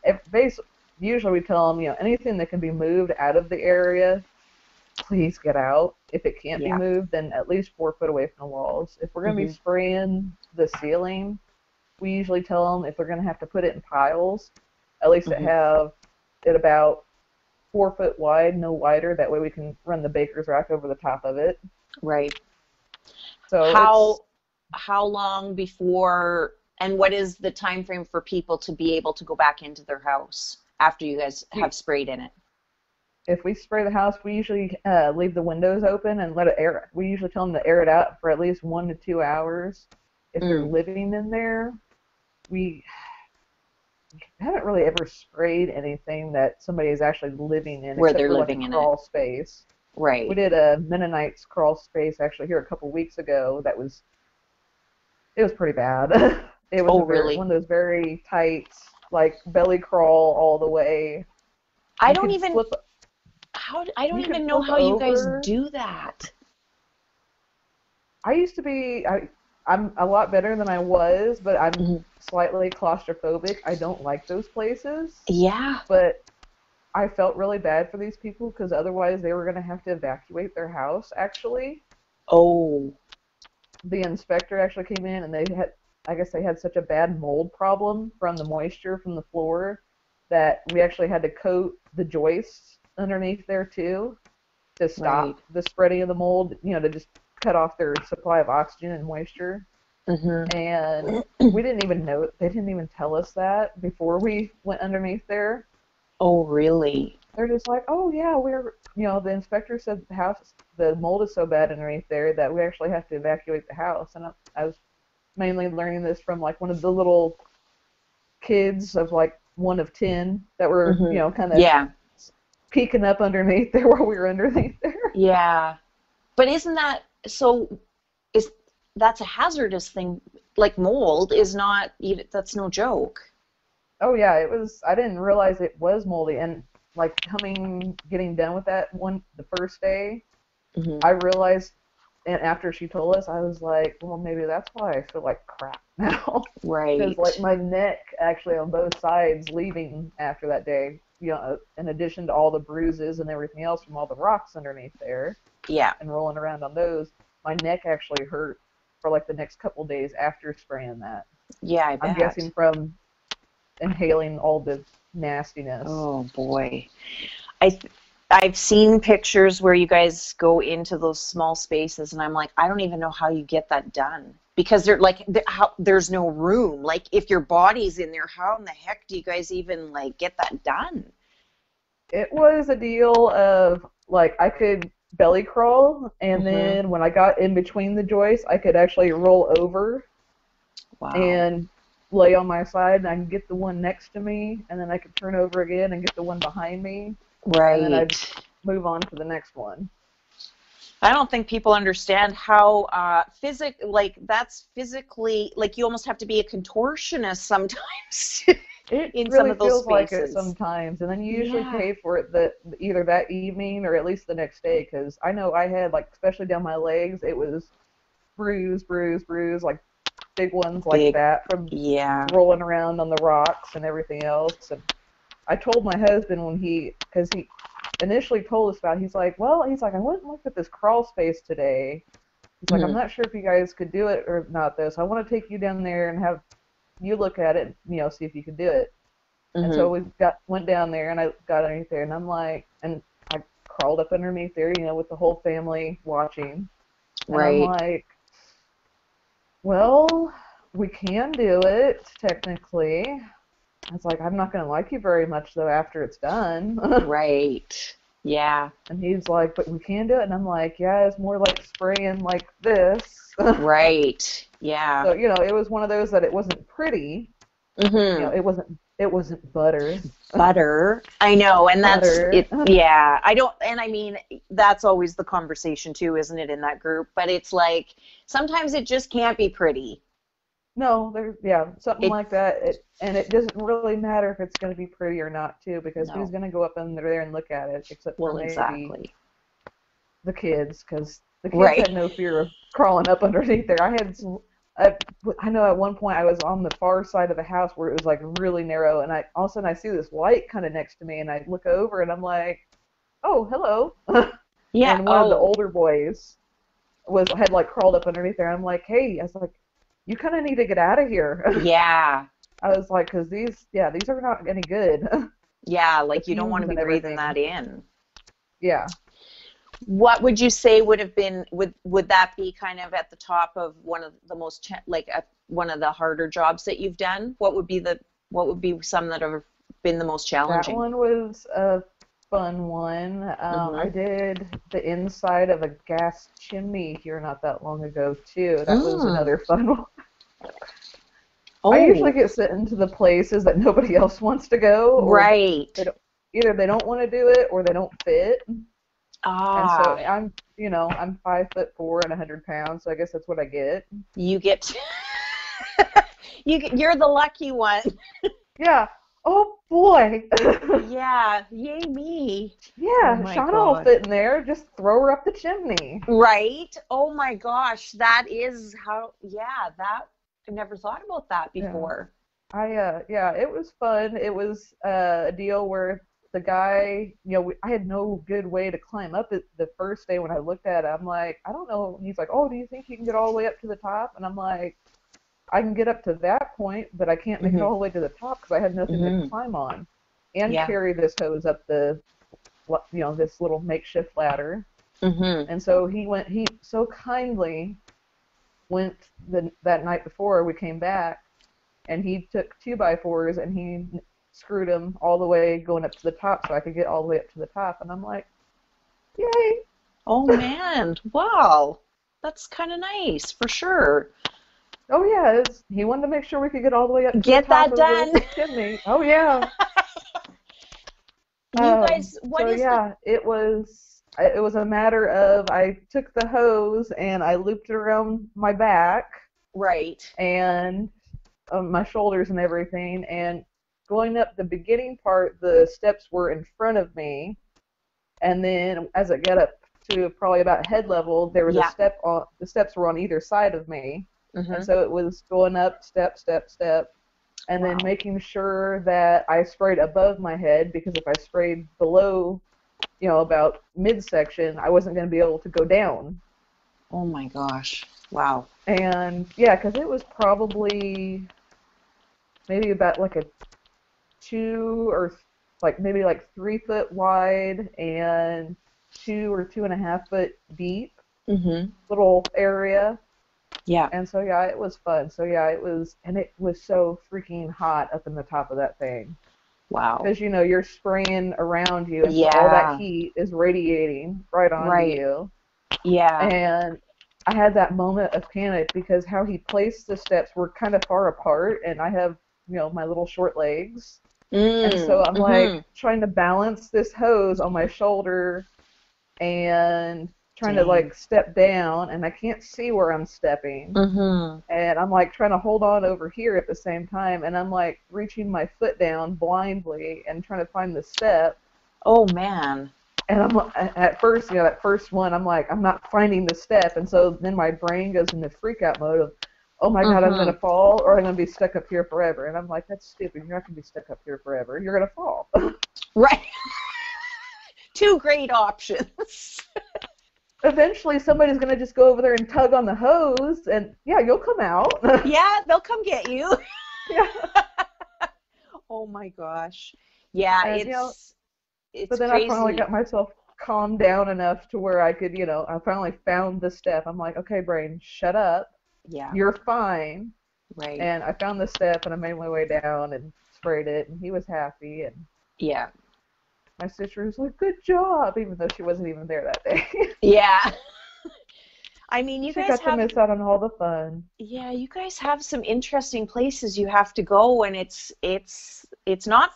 Usually we tell them, anything that can be moved out of the area, please get out. If it can't be moved, then at least 4 foot away from the walls. If we're going to be spraying the ceiling, we usually tell them if they're going to have to put it in piles, at least to have it about 4 foot wide, no wider. That way we can run the baker's rack over the top of it. Right. So how long before... And what is the time frame for people to be able to go back into their house after you guys have sprayed in it? If we spray the house, we usually leave the windows open and let it air. We usually tell them to air it out for at least 1 to 2 hours. If they're living in there, we haven't really ever sprayed anything that somebody is actually living in. Where they're living in crawl space. Right. We did a Mennonite's crawl space actually here a couple weeks ago. It was pretty bad. It was one of those very tight, like belly crawl all the way. I don't even know how you guys do that. I used to be I'm a lot better than I was, but I'm Mm-hmm. slightly claustrophobic. I don't like those places. Yeah. But I felt really bad for these people because otherwise they were going to have to evacuate their house, actually. Oh. The inspector actually came in and I guess they had such a bad mold problem from the moisture from the floor that we actually had to coat the joists underneath there too to stop the spreading of the mold, to just cut off their supply of oxygen and moisture. Mm-hmm. And we didn't even know, they didn't even tell us that before we went underneath there. Oh, really? They're just like, oh yeah, the inspector said the mold is so bad underneath there that we actually have to evacuate the house. And I was mainly learning this from like one of the little kids of like one of 10 that were, kind of peeking up underneath there while we were underneath there. Yeah. But isn't that, that's a hazardous thing. Like mold is not, that's no joke. Oh yeah, I didn't realize it was moldy. And like getting done with that one, the first day, I realized, and after she told us, I was like, well, maybe that's why I feel like crap now. Right. Because like my neck actually on both sides leaving after that day, in addition to all the bruises and everything else from all the rocks underneath there. Yeah. And rolling around on those, my neck actually hurt for like the next couple days after spraying that. Yeah, I bet. I'm guessing from inhaling all the nastiness. Oh boy. I've seen pictures where you guys go into those small spaces, and I'm like, I don't even know how you get that done, because there's no room. Like, if your body's in there, how in the heck do you guys even like get that done? It was a deal of like I could belly crawl, and then when I got in between the joists, I could actually roll over. Wow. And lay on my side, and I can get the one next to me, and then I could turn over again and get the one behind me. Right. And then I'd move on to the next one. I don't think people understand how that's physically, like, you almost have to be a contortionist sometimes. It in really some of those feels spaces. Like it sometimes, and then you usually pay for it either that evening or at least the next day, because I know I had, like, especially down my legs, it was bruise, like big ones like that from rolling around on the rocks and everything else. And I told my husband because he initially told us about it, he's like, I went and looked at this crawl space today. He's like, I'm not sure if you guys could do it or not, though, so I want to take you down there and have you look at it, see if you can do it. And so we went down there, and I got underneath there, and I'm like, and I crawled up underneath there, with the whole family watching. Right. And I'm like, well, we can do it, technically. It's like, I'm not going to like you very much, though, after it's done. Right. Yeah. And he's like, but we can do it. And I'm like, yeah, it's more like spraying like this. Right. Yeah. So, it was one of those that it wasn't pretty. It wasn't butter. Butter. I know. And that's it. Yeah. I mean, that's always the conversation too, isn't it, in that group? But it's like, sometimes it just can't be pretty. No, something like that. And it doesn't really matter if it's going to be pretty or not, too, because who's going to go up under there and look at it, except for maybe the kids, because the kids had no fear of crawling up underneath there. I know at one point I was on the far side of the house where it was like really narrow, and all of a sudden I see this light kind of next to me, and I look over and I'm like, oh, hello. Yeah. And one of the older boys had like crawled up underneath there. I'm like, hey, I was like, you kind of need to get out of here. Yeah. I was like, because these are not any good. Yeah, like you don't want to be breathing that in. Yeah. What would you say would have been, would that be kind of at the top of one of the most, one of the harder jobs that you've done? What would be some that have been the most challenging? That one was a fun one. I did the inside of a gas chimney here not that long ago, too. That was another fun one. Oh. I usually get sent into the places that nobody else wants to go. Right. Either they don't want to do it or they don't fit. Ah. And so I'm 5'4" and 100 pounds, so I guess that's what I get. You get you're the lucky one. Yeah. Oh boy. Yeah, yay me. Oh Yeah, my Shauna will God. fit in there. Just throw her up the chimney. Right? Oh my gosh, that is how, yeah, that, I never thought about that Yeah. before. Yeah, it was fun. It was a deal where the guy, I had no good way to climb up it the first day when I looked at it. I'm like, I don't know. He's like, oh, do you think you can get all the way up to the top? And I'm like, I can get up to that point, but I can't make it Mm-hmm. all the way to the top because I had nothing to Mm-hmm. climb on and Yeah. carry this hose up this little makeshift ladder. Mm-hmm. And so he so kindly went that night before we came back, and he took 2x4s and he screwed them all the way going up to the top so I could get all the way up to the top. And I'm like, yay! Oh man, wow. That's kind of nice for sure. Oh yeah, he wanted to make sure we could get all the way up to the Get top that of done. the chimney. Oh yeah. You guys, what So is the, yeah, it was a matter of I took the hose and I looped it around my back right. and my shoulders and everything. And going up the beginning part, the steps were in front of me, and then as I got up to probably about head level, there was Yeah. the steps were on either side of me, Mm-hmm. and so it was going up step, step, step, and then Wow. making sure that I sprayed above my head, because if I sprayed below, about midsection, I wasn't going to be able to go down. Oh my gosh. Wow. And yeah, because it was probably maybe about like a 3 foot wide and 2 or 2.5 foot deep Mm-hmm. little area. Yeah. And so yeah, it was fun. So yeah, it was so freaking hot up in the top of that thing. Wow. Because you're spraying around you, and so Yeah. all that heat is radiating right onto Right. you. Yeah. And I had that moment of panic because how he placed the steps were kind of far apart, and I have, my little short legs. And so I'm like trying to balance this hose on my shoulder and trying to like step down, and I can't see where I'm stepping. Mm-hmm. And I'm like trying to hold on over here at the same time, and I'm like reaching my foot down blindly and trying to find the step. Oh man. And I'm at first, that first one, I'm like, I'm not finding the step, and so then my brain goes into freak out mode of, oh my God, I'm gonna fall, or I'm gonna be stuck up here forever. And I'm like, that's stupid. You're not gonna be stuck up here forever. You're gonna fall. Right. Two great options. Eventually, somebody's gonna just go over there and tug on the hose, and yeah, you'll come out. Yeah, they'll come get you. Yeah. Oh my gosh. Yeah, And, it's but then crazy. I finally got myself calmed down enough to where I could, I finally found the step. I'm like, okay, brain, shut up. Yeah. You're fine. Right. And I found the step, and I made my way down and sprayed it, and he was happy. And yeah. my sister was like, good job, even though she wasn't even there that day. Yeah. I mean, you she guys got to miss out on all the fun. Yeah, you guys have some interesting places you have to go, and it's not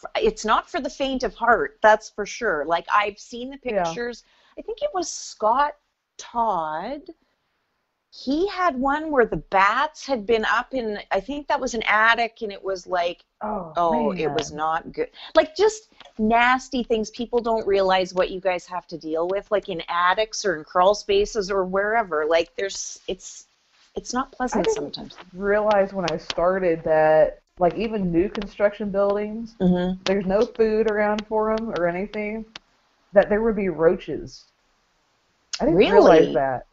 for the faint of heart, that's for sure. Like, I've seen the pictures. Yeah. I think it was Scott Todd. He had one where the bats had been up in, I think that was an attic, and it was like, it was not good. Like, just nasty things. People don't realize what you guys have to deal with, like in attics or in crawl spaces or wherever. Like, it's not pleasant sometimes. I didn't realize when I started that, like, even new construction buildings, there's no food around for them or anything, that there would be roaches. I didn't realize that.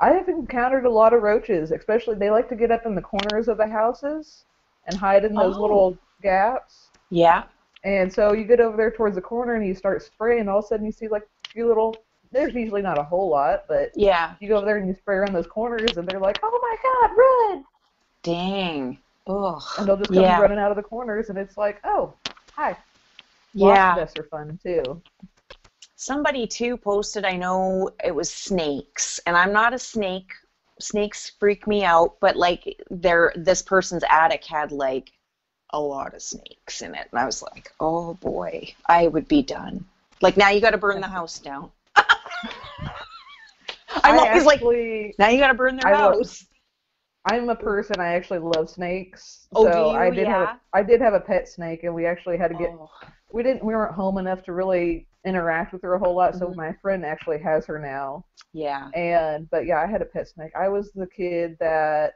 I have encountered a lot of roaches, especially they like to get up in the corners of the houses and hide in those little gaps. Yeah. And so you get over there towards the corner and you start spraying, and all of a sudden you see like a few little, there's usually not a whole lot, but yeah, you go over there and you spray around those corners, and they're like, oh my God, run! Dang. Ugh. And they'll just come running out of the corners, and it's like, oh, hi. Yeah. Wasp nests are fun too. Somebody too posted, I know it was snakes, and I'm not a snake. Snakes freak me out, but like this person's attic had like a lot of snakes in it, and I was like, oh boy, I would be done. Like, now you got to burn the house down. I'm always like, now you got to burn their house. I'm a person, I actually love snakes. Oh, do So you? Yeah. I did have a pet snake, and we actually had to get Oh. we weren't home enough to really interact with her a whole lot, so Mm-hmm. my friend actually has her now. Yeah. But yeah, I had a pet snake. I was the kid that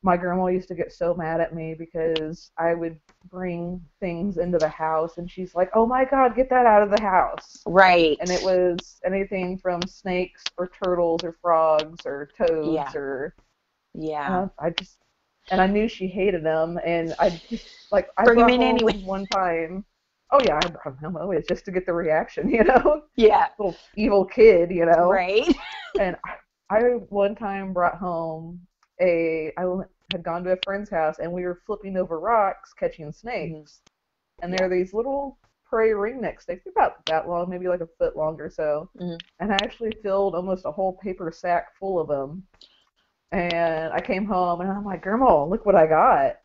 my grandma used to get so mad at me because I would bring things into the house, and she's like, "Oh my God, get that out of the house." Right. And it was anything from snakes or turtles or frogs or toads Yeah. or Yeah. and I knew she hated them, and I just I Bring them brought in home anyway. one time. Oh yeah, I brought them home always just to get the reaction, you know. Yeah. Little evil kid, you know. Right. And I one time brought home had gone to a friend's house, and we were flipping over rocks catching snakes, and there are these little prairie ringneck snakes. They're about that long, maybe like a foot long or so. And I actually filled almost a whole paper sack full of them. And I came home, and I'm like, "Grandma, look what I got."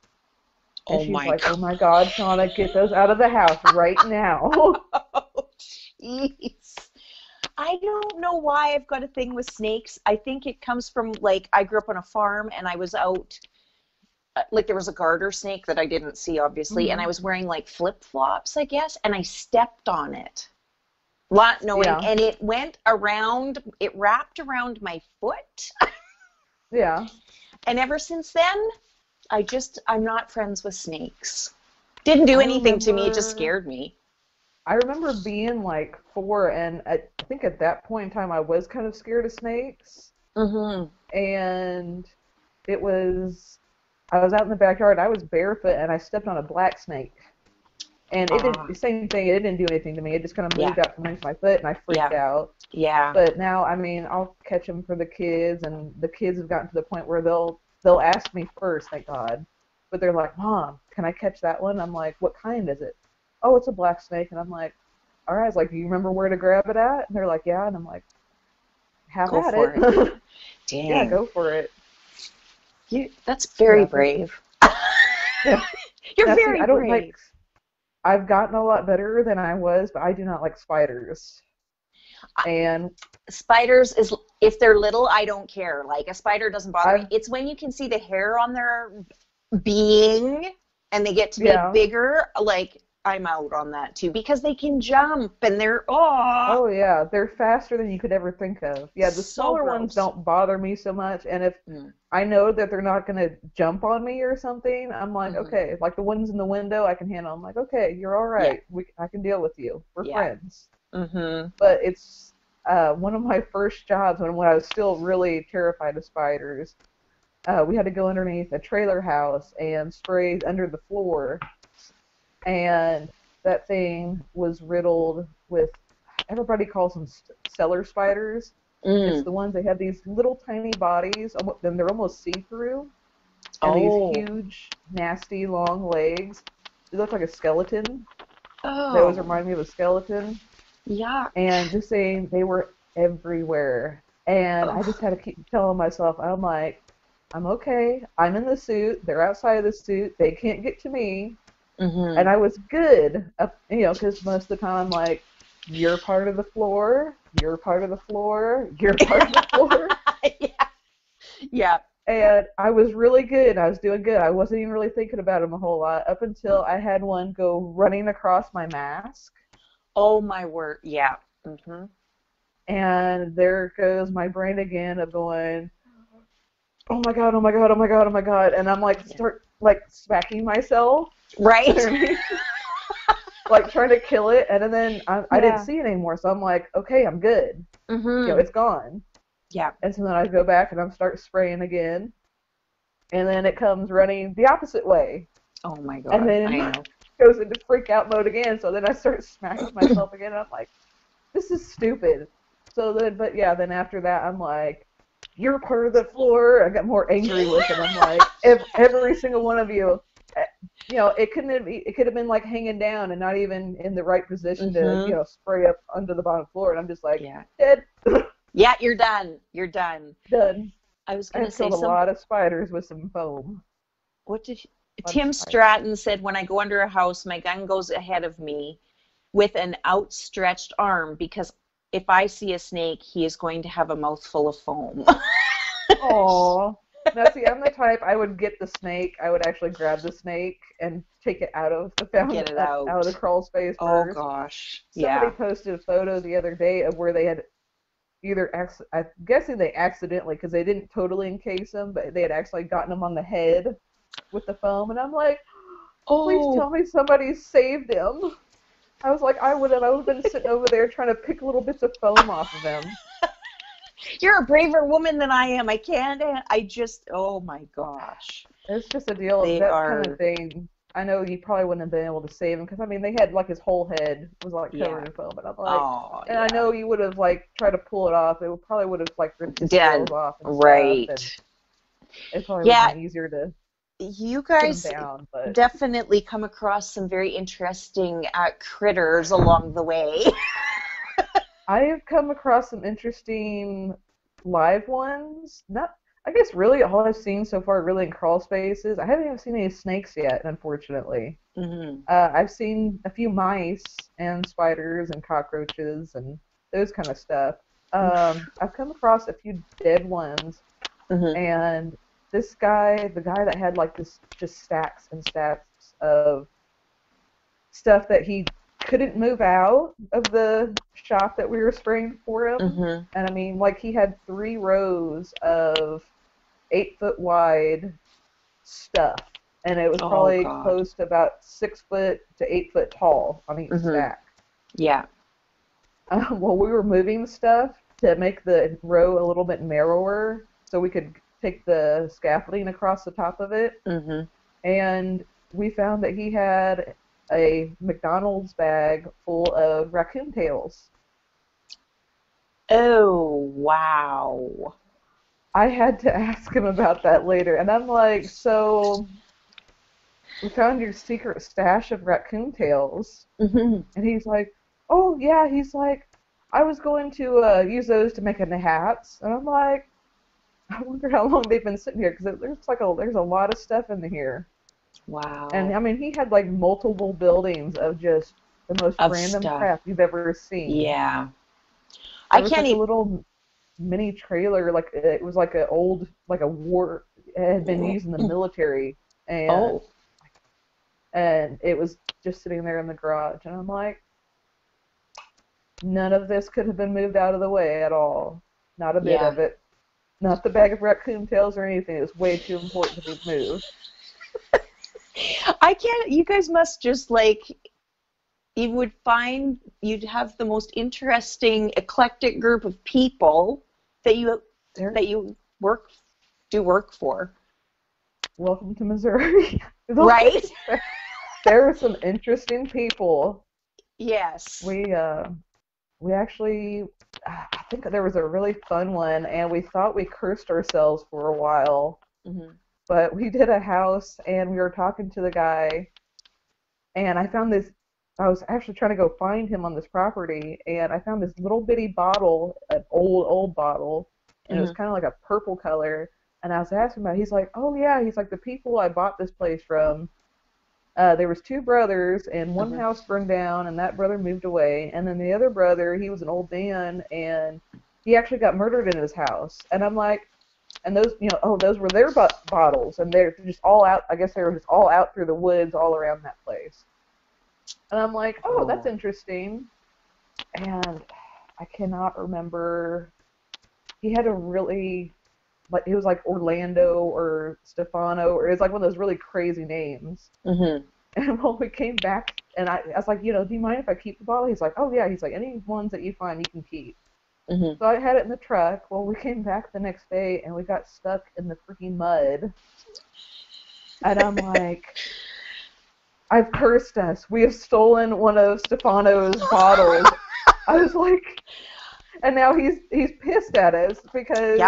And she's like, "Oh my God, Shauna, get those out of the house right now." Oh, jeez. I don't know why I've got a thing with snakes. I think it comes from, like, I grew up on a farm, and I was out, like, there was a garter snake that I didn't see, obviously, and I was wearing, like, flip-flops, I guess, and I stepped on it. Not knowing, and it went around, it wrapped around my foot. Yeah. And ever since then, I'm not friends with snakes. Didn't do anything to me, it just scared me. I remember being like 4, and I think at that point in time I was kind of scared of snakes. And I was out in the backyard, I was barefoot, and I stepped on a black snake. And it did the same thing, it didn't do anything to me, it just kind of moved out from underneath my foot, and I freaked out. Yeah. But now, I mean, I'll catch them for the kids, and the kids have gotten to the point where they'll ask me first, thank God. But they're like, "Mom, can I catch that one?" I'm like, "What kind is it?" "Oh, it's a black snake." And I'm like, "All right." I was like, "Do you remember where to grab it at?" And they're like, "Yeah." And I'm like, "Have at it." Dang. Yeah, go for it. That's very brave. Yeah. You're very brave. I've gotten a lot better than I was, but I do not like spiders. And spiders if they're little, I don't care. Like, a spider doesn't bother me. It's when you can see the hair on their being and they get to be bigger, like, I'm out on that too, because they can jump and they're oh yeah, they're faster than you could ever think of. Yeah, the smaller ones don't bother me so much, and if I know that they're not going to jump on me or something, I'm like, okay, like the ones in the window I can handle. I'm like, okay, you're all right. I can deal with you. We're friends. But it's one of my first jobs when I was still really terrified of spiders. We had to go underneath a trailer house and spray under the floor. And that thing was riddled with, everybody calls them cellar spiders. It's the ones, they have these little tiny bodies, and they're almost see-through. And these huge, nasty, long legs. They look like a skeleton. They always remind me of a skeleton. Yeah. And just saying, they were everywhere. And I just had to keep telling myself, I'm like, I'm okay. I'm in the suit. They're outside of the suit. They can't get to me. And I was good, because most of the time I'm like, you're part of the floor, you're part of the floor, you're part of the floor. Yeah. And I was really good. I was doing good. I wasn't even really thinking about them a whole lot up until I had one go running across my mask. Oh, my word. Yeah. And there goes my brain again of going, oh my God, oh my God, oh my God, oh my God. And I'm like, start smacking myself. Right. Like trying to kill it, and then I didn't see it anymore, so I'm like, okay, I'm good. It's gone. Yeah. And so then I go back and I start spraying again, and then it comes running the opposite way. Oh my God. And then it goes into freak out mode again, so then I start smacking myself again, and I'm like, this is stupid. So then, then after that, I'm like, you're part of the floor. I got more angry with it. I'm like, every single one of you. It could have been like hanging down and not even in the right position to, spray up under the bottom floor. And I'm just like, dead. Yeah, you're done. You're done. Done. I was going to say killed a lot of spiders with some foam. Tim Stratton said, when I go under a house, my gun goes ahead of me with an outstretched arm, because if I see a snake, he is going to have a mouthful of foam. Aww. Now, see, I'm the type, I would get the snake. I would actually grab the snake and take it out of the Get it out of the crawl space Oh first. gosh. Somebody Yeah. posted a photo the other day of where they had I'm guessing they accidentally, because they didn't totally encase them, but they had actually gotten them on the head with the foam, and I'm like, please tell me somebody saved him. I was like, I would have been sitting over there trying to pick little bits of foam off of him. You're a braver woman than I am. I can't. Oh my gosh. It's just a deal of that kind of thing. I know you probably wouldn't have been able to save him, because I mean they had like his whole head was like covered in foam, and I'm like, I know you would have like tried to pull it off. It probably would have like ripped his scales off and right. stuff, and it probably would have been easier to. You guys down, but... definitely come across some very interesting critters along the way. I have come across some interesting live ones. I guess really all I've seen so far really in crawl spaces. I haven't even seen any snakes yet, unfortunately. Mm-hmm. I've seen a few mice and spiders and cockroaches and those kind of stuff. I've come across a few dead ones, and this guy, the guy that had like this just stacks and stacks of stuff that he couldn't move out of the shop that we were spraying for him. And I mean, like he had 3 rows of 8-foot wide stuff, and it was probably close to about 6 foot to 8 foot tall on each stack. Yeah. Well, we were moving stuff to make the row a little bit narrower so we could take the scaffolding across the top of it. And we found that he had a McDonald's bag full of raccoon tails. Oh, wow. I had to ask him about that later, and I'm like, so we found your secret stash of raccoon tails. And he's like, oh yeah, he's like, I was going to use those to make into hats. And I'm like, I wonder how long they've been sitting here, because there's a lot of stuff in here. Wow. And I mean, he had like multiple buildings of just the most random crap you've ever seen. Yeah. I can't even. A little mini trailer, like it was like an old, like a war, it had been used in the military, and it was just sitting there in the garage, and I'm like, none of this could have been moved out of the way at all. Not a bit of it. Not the bag of raccoon tails or anything. It was way too important to be moved. I can't. You guys must just like. You'd have the most interesting, eclectic group of people that you do work for. Welcome to Missouri. Right. There are some interesting people. Yes. We actually, I think there was a really fun one, and we thought we cursed ourselves for a while. But we did a house, and we were talking to the guy, and I was actually trying to go find him on this property, and I found this little bitty bottle, an old bottle, and it was kind of like a purple color, and I was asking about it. He's like, oh yeah, he's like, the people I bought this place from, there was 2 brothers, and one house burned down, and that brother moved away, and then the other brother, he was an old man, and he actually got murdered in his house. And I'm like, and those, those were their bottles, and they're just all out. I guess they were just all out through the woods all around that place. And I'm like, oh, that's interesting. And I cannot remember. He had a really, like, it was like Orlando or Stefano, or it was like one of those really crazy names. And when we came back, and I was like, do you mind if I keep the bottle? He's like, oh yeah. He's like, any ones that you find, you can keep. So I had it in the truck. Well, we came back the next day, and we got stuck in the freaking mud. And I'm like, I've cursed us. We have stolen one of Stefano's bottles. I was like, and now he's pissed at us because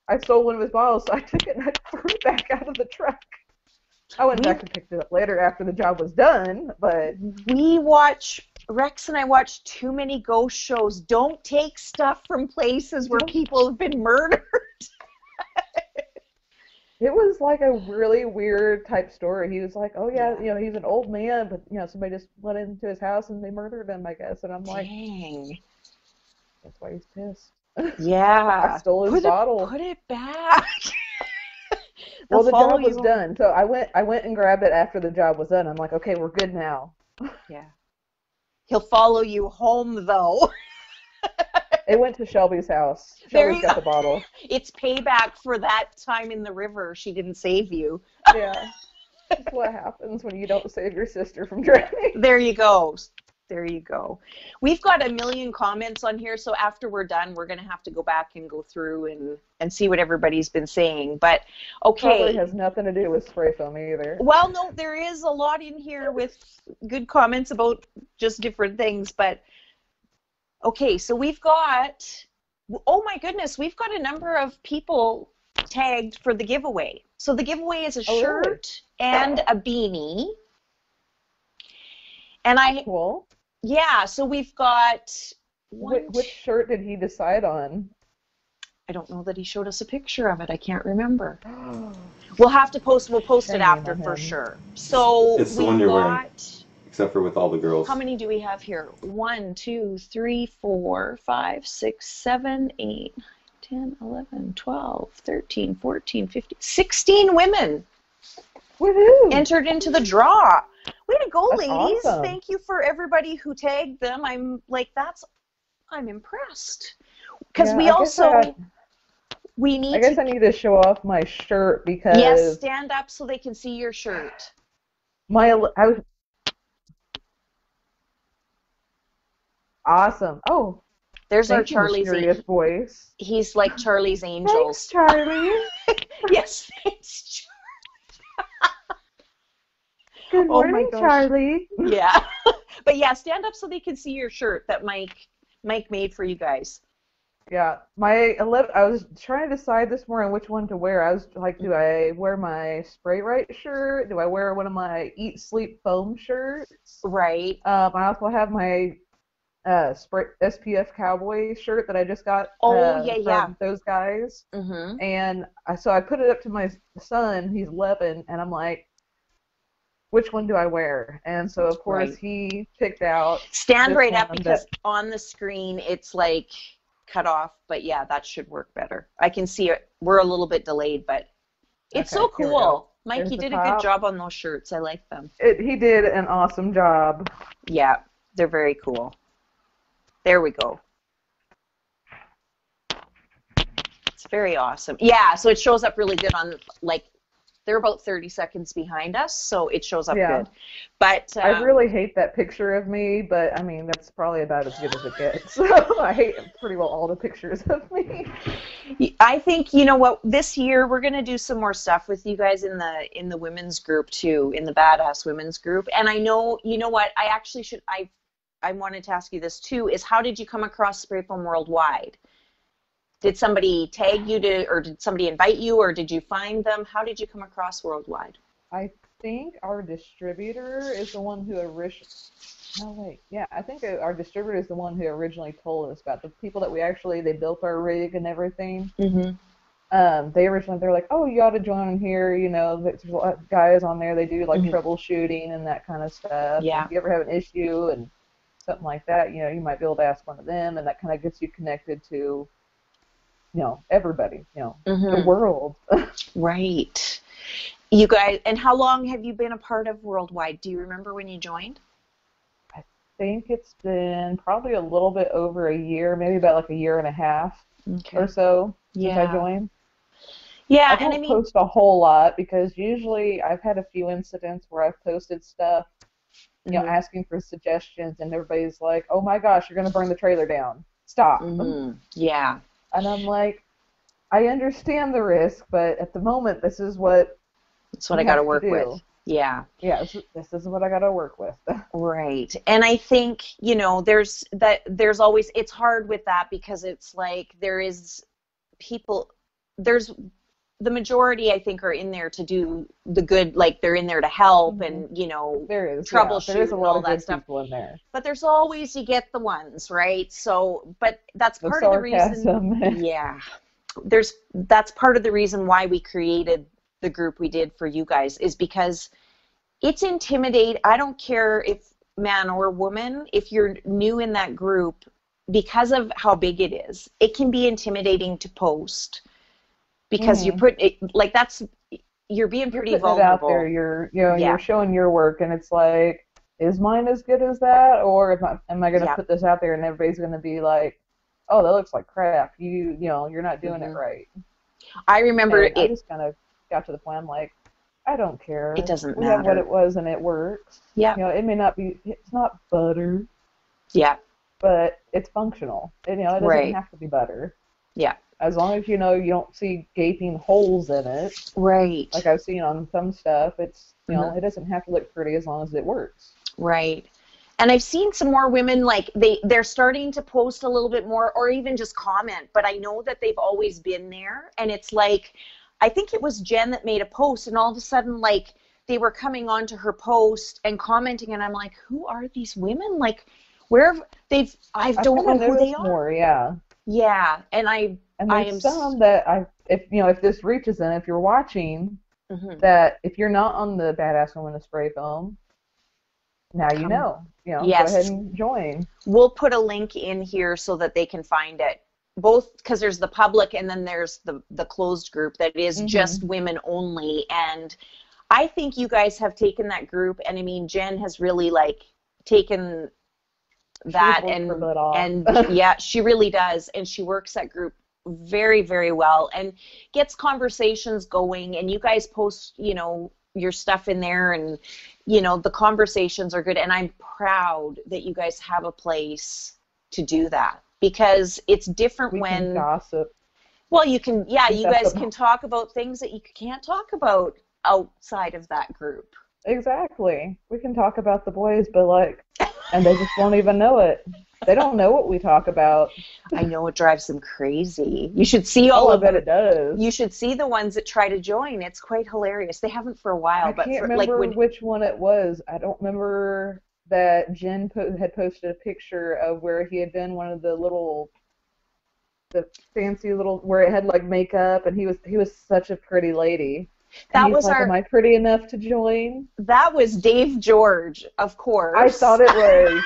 I stole one of his bottles, so I took it and I threw it back out of the truck. I went back and picked it up later after the job was done, but... Rex and I watch too many ghost shows. Don't take stuff from places where people have been murdered. It was like a really weird type story. He was like, oh yeah, he's an old man, but somebody just went into his house and they murdered him, I guess. And I'm like, dang. That's why he's pissed. Yeah. I stole his bottle. Put it back. Well, the job was done, so I went and grabbed it after the job was done. I'm like, okay, we're good now. Yeah. He'll follow you home, though. It went to Shelby's house. Shelby's got the bottle. It's payback for that time in the river she didn't save you. Yeah. That's what happens when you don't save your sister from drowning. There you go. There you go. We've got a million comments on here, so after we're done, we're going to have to go back and go through and see what everybody's been saying. But, okay. Probably has nothing to do with spray foam either. Well, no, there is a lot in here with good comments about just different things. But, okay, so we've got, oh my goodness, we've got a number of people tagged for the giveaway. So the giveaway is a shirt and a beanie. And cool. Yeah, so we've got which shirt did he decide on? I don't know that he showed us a picture of it. I can't remember. We'll post it after for sure. So it's the one you're wearing, except for with all the girls. How many do we have here? 1, 2, 3, 4, 5, 6, 7, 8, 10, 11, 12, 13, 14, 15, 16 women. Woohoo! Entered into the draw. Way to go, That's ladies. Awesome. Thank you for everybody who tagged them. I'm impressed. Because we need I guess I need to show off my shirt because... Yes, stand up so they can see your shirt. Awesome. Oh, there's our Charlie's mysterious voice. He's like Charlie's Angels. Thanks, Charlie. Yes, thanks, Charlie. Good morning, Charlie. Yeah. But yeah, stand up so they can see your shirt that Mike made for you guys. Yeah. I was trying to decide this morning which one to wear. I was like, do I wear my Spray Right shirt? Do I wear one of my Eat Sleep Foam shirts? Right. I also have my SPF Cowboy shirt that I just got from those guys. Mm-hmm. And so I put it up to my son. He's 11, and I'm like, which one do I wear? And so, of course, he picked out... Stand right up because on the screen it's like cut off. But, yeah, that should work better. I can see it. We're a little bit delayed, but it's so cool. Mike, you did a good job on those shirts. I like them. He did an awesome job. Yeah, they're very cool. There we go. It's very awesome. Yeah, so it shows up really good on, like... They're about 30 seconds behind us, so it shows up good. But I really hate that picture of me, but I mean that's probably about as good as it gets. So I hate pretty well all the pictures of me. I think you know what, this year we're gonna do some more stuff with you guys in the women's group too, in the Badass Women's group. And I know you know what, I wanted to ask you this too, is how did you come across Spray Foam Worldwide? Did somebody tag you or did somebody invite you, or did you find them? How did you come across Worldwide? I think our distributor is the one who I think our distributor is the one who originally told us about the people that they built our rig and everything. Mm-hmm. They're like, oh, you ought to join in here. You know, there's a lot of guys on there. They do like troubleshooting and that kind of stuff. Yeah. If you ever have an issue and something like that, you know, you might be able to ask one of them, and that kind of gets you connected to, you know, everybody, you know, the world. Right. You guys, and how long have you been a part of Worldwide? Do you remember when you joined? I think it's been probably a little bit over a year, maybe about like a year and a half or so since I joined. Yeah, I don't post a whole lot because usually I've had a few incidents where I've posted stuff, you know, asking for suggestions, and everybody's like, oh my gosh, you're going to burn the trailer down. Stop. Yeah. And I'm like, I understand the risk, but at the moment, this is what I got to work with. Yeah. Yeah, this is what I got to work with. Right. And I think, you know, there's always, it's hard with that because it's like the majority, I think, are in there to do the good, like they're in there to help and, you know, troubleshoot and all that stuff. People in there. But there's always, you get the ones, right? So, but that's part of the reason. Yeah. That's part of the reason why we created the group we did for you guys, is because it's intimidating. I don't care if man or woman, if you're new in that group, because of how big it is, it can be intimidating to post. Because you put it, like you're being pretty putting vulnerable. it out there. You're showing your work, and it's like, is mine as good as that, or am I going to put this out there and everybody's going to be like, oh, that looks like crap. You're not doing it right. I remember I just kind of got to the point. I'm like, I don't care. It doesn't matter. We have what it was, and it works. Yeah. It may not be. It's not butter. Yeah. But it's functional. It doesn't have to be butter. Yeah. As long as you don't see gaping holes in it. Right. Like I've seen on some stuff, it's it doesn't have to look pretty as long as it works. Right. And I've seen some more women, like they're starting to post a little bit more, or even just comment, but I know that they've always been there. And it's like, I think it was Jen that made a post, and all of a sudden, like, they were coming onto her post and commenting, and I'm like, who are these women? Like, I don't know who they are. More, yeah. Yeah, and there's some that if this reaches them, if you're watching, that if you're not on the Badass Woman of Spray Foam, now yes. Go ahead and join. We'll put a link in here so that they can find it. Both, because there's the public and then there's the closed group that is just women only. And I think you guys have taken that group, and I mean, Jen has really like taken that and yeah, she really does, and she works that group very, very well and gets conversations going, and you guys post your stuff in there, and the conversations are good, and I'm proud that you guys have a place to do that, because it's different we when can gossip. Well, you can, you guys can talk about things that you can't talk about outside of that group. Exactly. We can talk about the boys, but and they just won't even know it. They don't know what we talk about. I know, it drives them crazy. You should see all of them. I bet it does. You should see the ones that try to join. It's quite hilarious. They haven't for a while. I can't remember which one it was. I don't remember that Jen had posted a picture of where he had done one of the fancy little, where it had like makeup, and he was such a pretty lady. That was am I pretty enough to join? That was Dave George, of course. I thought it was.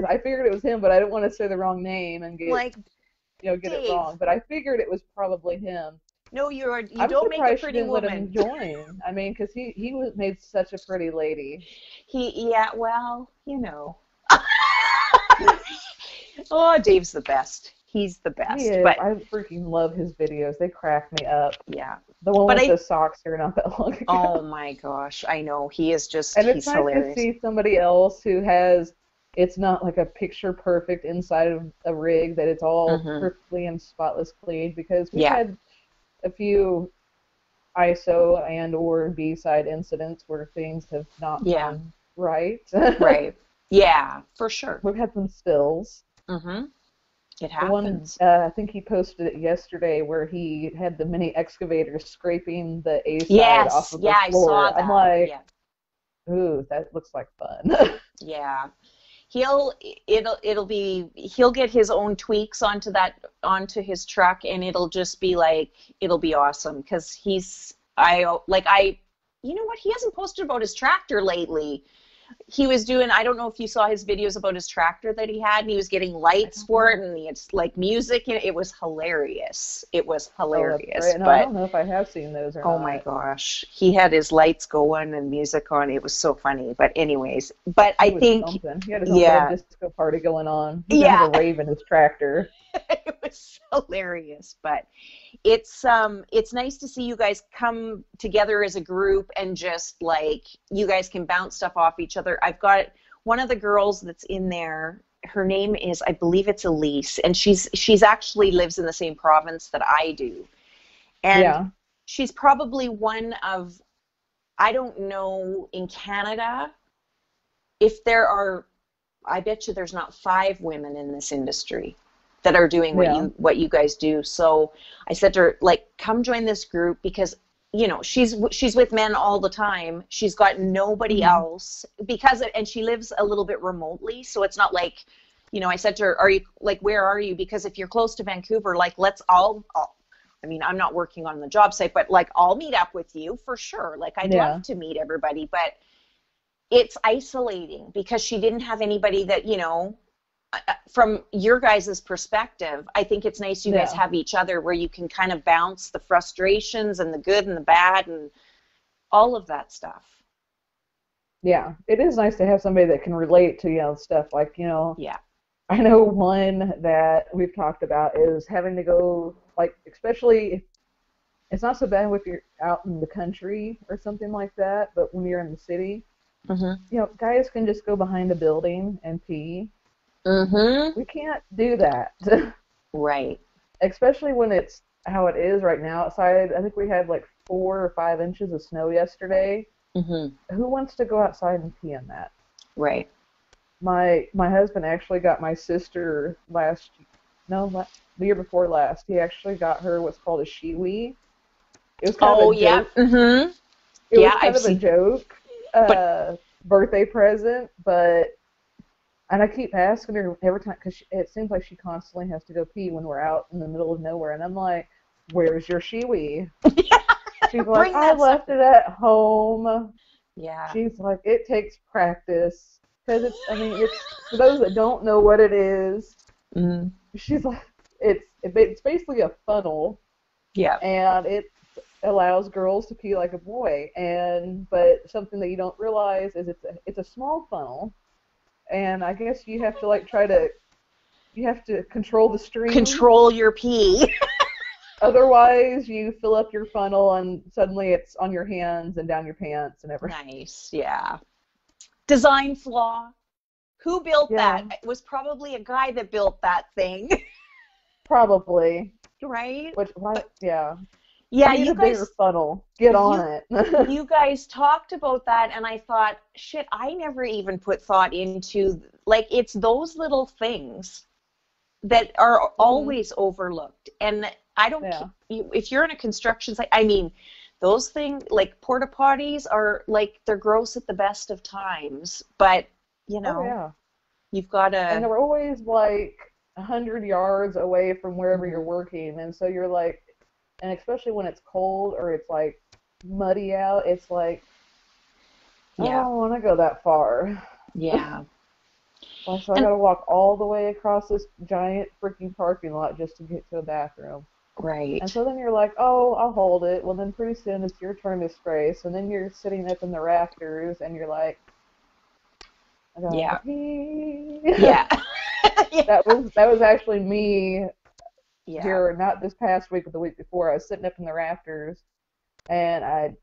I figured it was him, but I didn't want to say the wrong name and get it wrong. But I figured it was probably him. No, you don't make a pretty woman. Let him join. I mean, because he was made such a pretty lady. Oh, Dave's the best. He's the best. He is. But I freaking love his videos. They crack me up. Yeah. The one with the socks here not that long ago. Oh my gosh, I know. He is just, and he's hilarious. Nice to see somebody else who has, it's not like a picture perfect inside of a rig, that it's all perfectly and spotless clean, because we've had a few ISO and or B-side incidents where things have not gone right. Right. Yeah, for sure. We've had some spills. It happens. The one, I think he posted it yesterday, where he had the mini excavator scraping the A-side off of the floor. I saw that. I'm like, ooh, that looks like fun. Yeah. He'll get his own tweaks onto his truck, and it'll just be like, it'll be awesome, because you know what, he hasn't posted about his tractor lately. He was doing, I don't know if you saw his videos about his tractor that he had, and he was getting lights for it, and it's like music, and it was hilarious. It was hilarious. No, I don't know if I have seen those or not. Oh my gosh. He had his lights going and music on. It was so funny. But anyways, he had a disco party going on. He had a rave in his tractor. It was hilarious, but it's nice to see you guys come together as a group, and just like, you guys can bounce stuff off each other. I've got one of the girls that's in there. Her name is, I believe it's Elise, and she's actually lives in the same province that I do, and she's probably one of, I don't know, in Canada, if there are, I bet you there's not 5 women in this industry that are doing what you guys do. So I said to her, like, come join this group, because she's with men all the time. She's got nobody else, and she lives a little bit remotely, so it's not like, I said to her, are you, like, where are you? Because if you're close to Vancouver, like, let's all I mean, I'm not working on the job site, but like, I'll meet up with you for sure. Like, I'd love to meet everybody, but it's isolating, because she didn't have anybody that, from your guys' perspective, I think it's nice you guys have each other where you can kind of bounce the frustrations and the good and the bad and all of that stuff. Yeah, it is nice to have somebody that can relate to, stuff like, Yeah. I know one that we've talked about is having to go, like, especially if it's not so bad if you're out in the country or something like that, but when you're in the city, guys can just go behind a building and pee. We can't do that. Right. Especially when it's how it is right now outside. I think we had like 4 or 5 inches of snow yesterday. Who wants to go outside and pee in that? Right. My husband actually got my sister the year before last. He actually got her what's called a Shewee. It was kind of a joke. It was kind of a joke birthday present, and I keep asking her every time because it seems like she constantly has to go pee when we're out in the middle of nowhere, and I'm like, "Where's your Shewee?" She's like, "I left it at home." Yeah. She's like, "It takes practice because it's for those that don't know what it is." She's like, it's basically a funnel. Yeah. And it allows girls to pee like a boy, but something that you don't realize is it's a small funnel, and I guess you have to you have to control the stream. Control your pee. Otherwise, you fill up your funnel and suddenly it's on your hands and down your pants and everything. Nice, yeah. Design flaw. Who built that? It was probably a guy that built that thing. Probably. Right? Yeah. Yeah, I need a bigger funnel. Get on it. You guys talked about that, and I thought, shit, I never even put thought into, like, it's those little things that are always overlooked. And I don't, if you're in a construction site, I mean, those things, like, porta potties are, like, they're gross at the best of times, but, you've got to. And they're always, like, 100 yards away from wherever you're working, and so you're like, and especially when it's cold or it's like muddy out, it's like, I don't want to go that far. Yeah. So I gotta walk all the way across this giant freaking parking lot just to get to a bathroom. Right. And so then you're like, oh, I'll hold it. Well, then pretty soon it's your turn to spray. So then you're sitting up in the rafters and you're like, I gotta pee. Yeah. That was actually me. Here, not this past week, but the week before. I was sitting up in the rafters, and I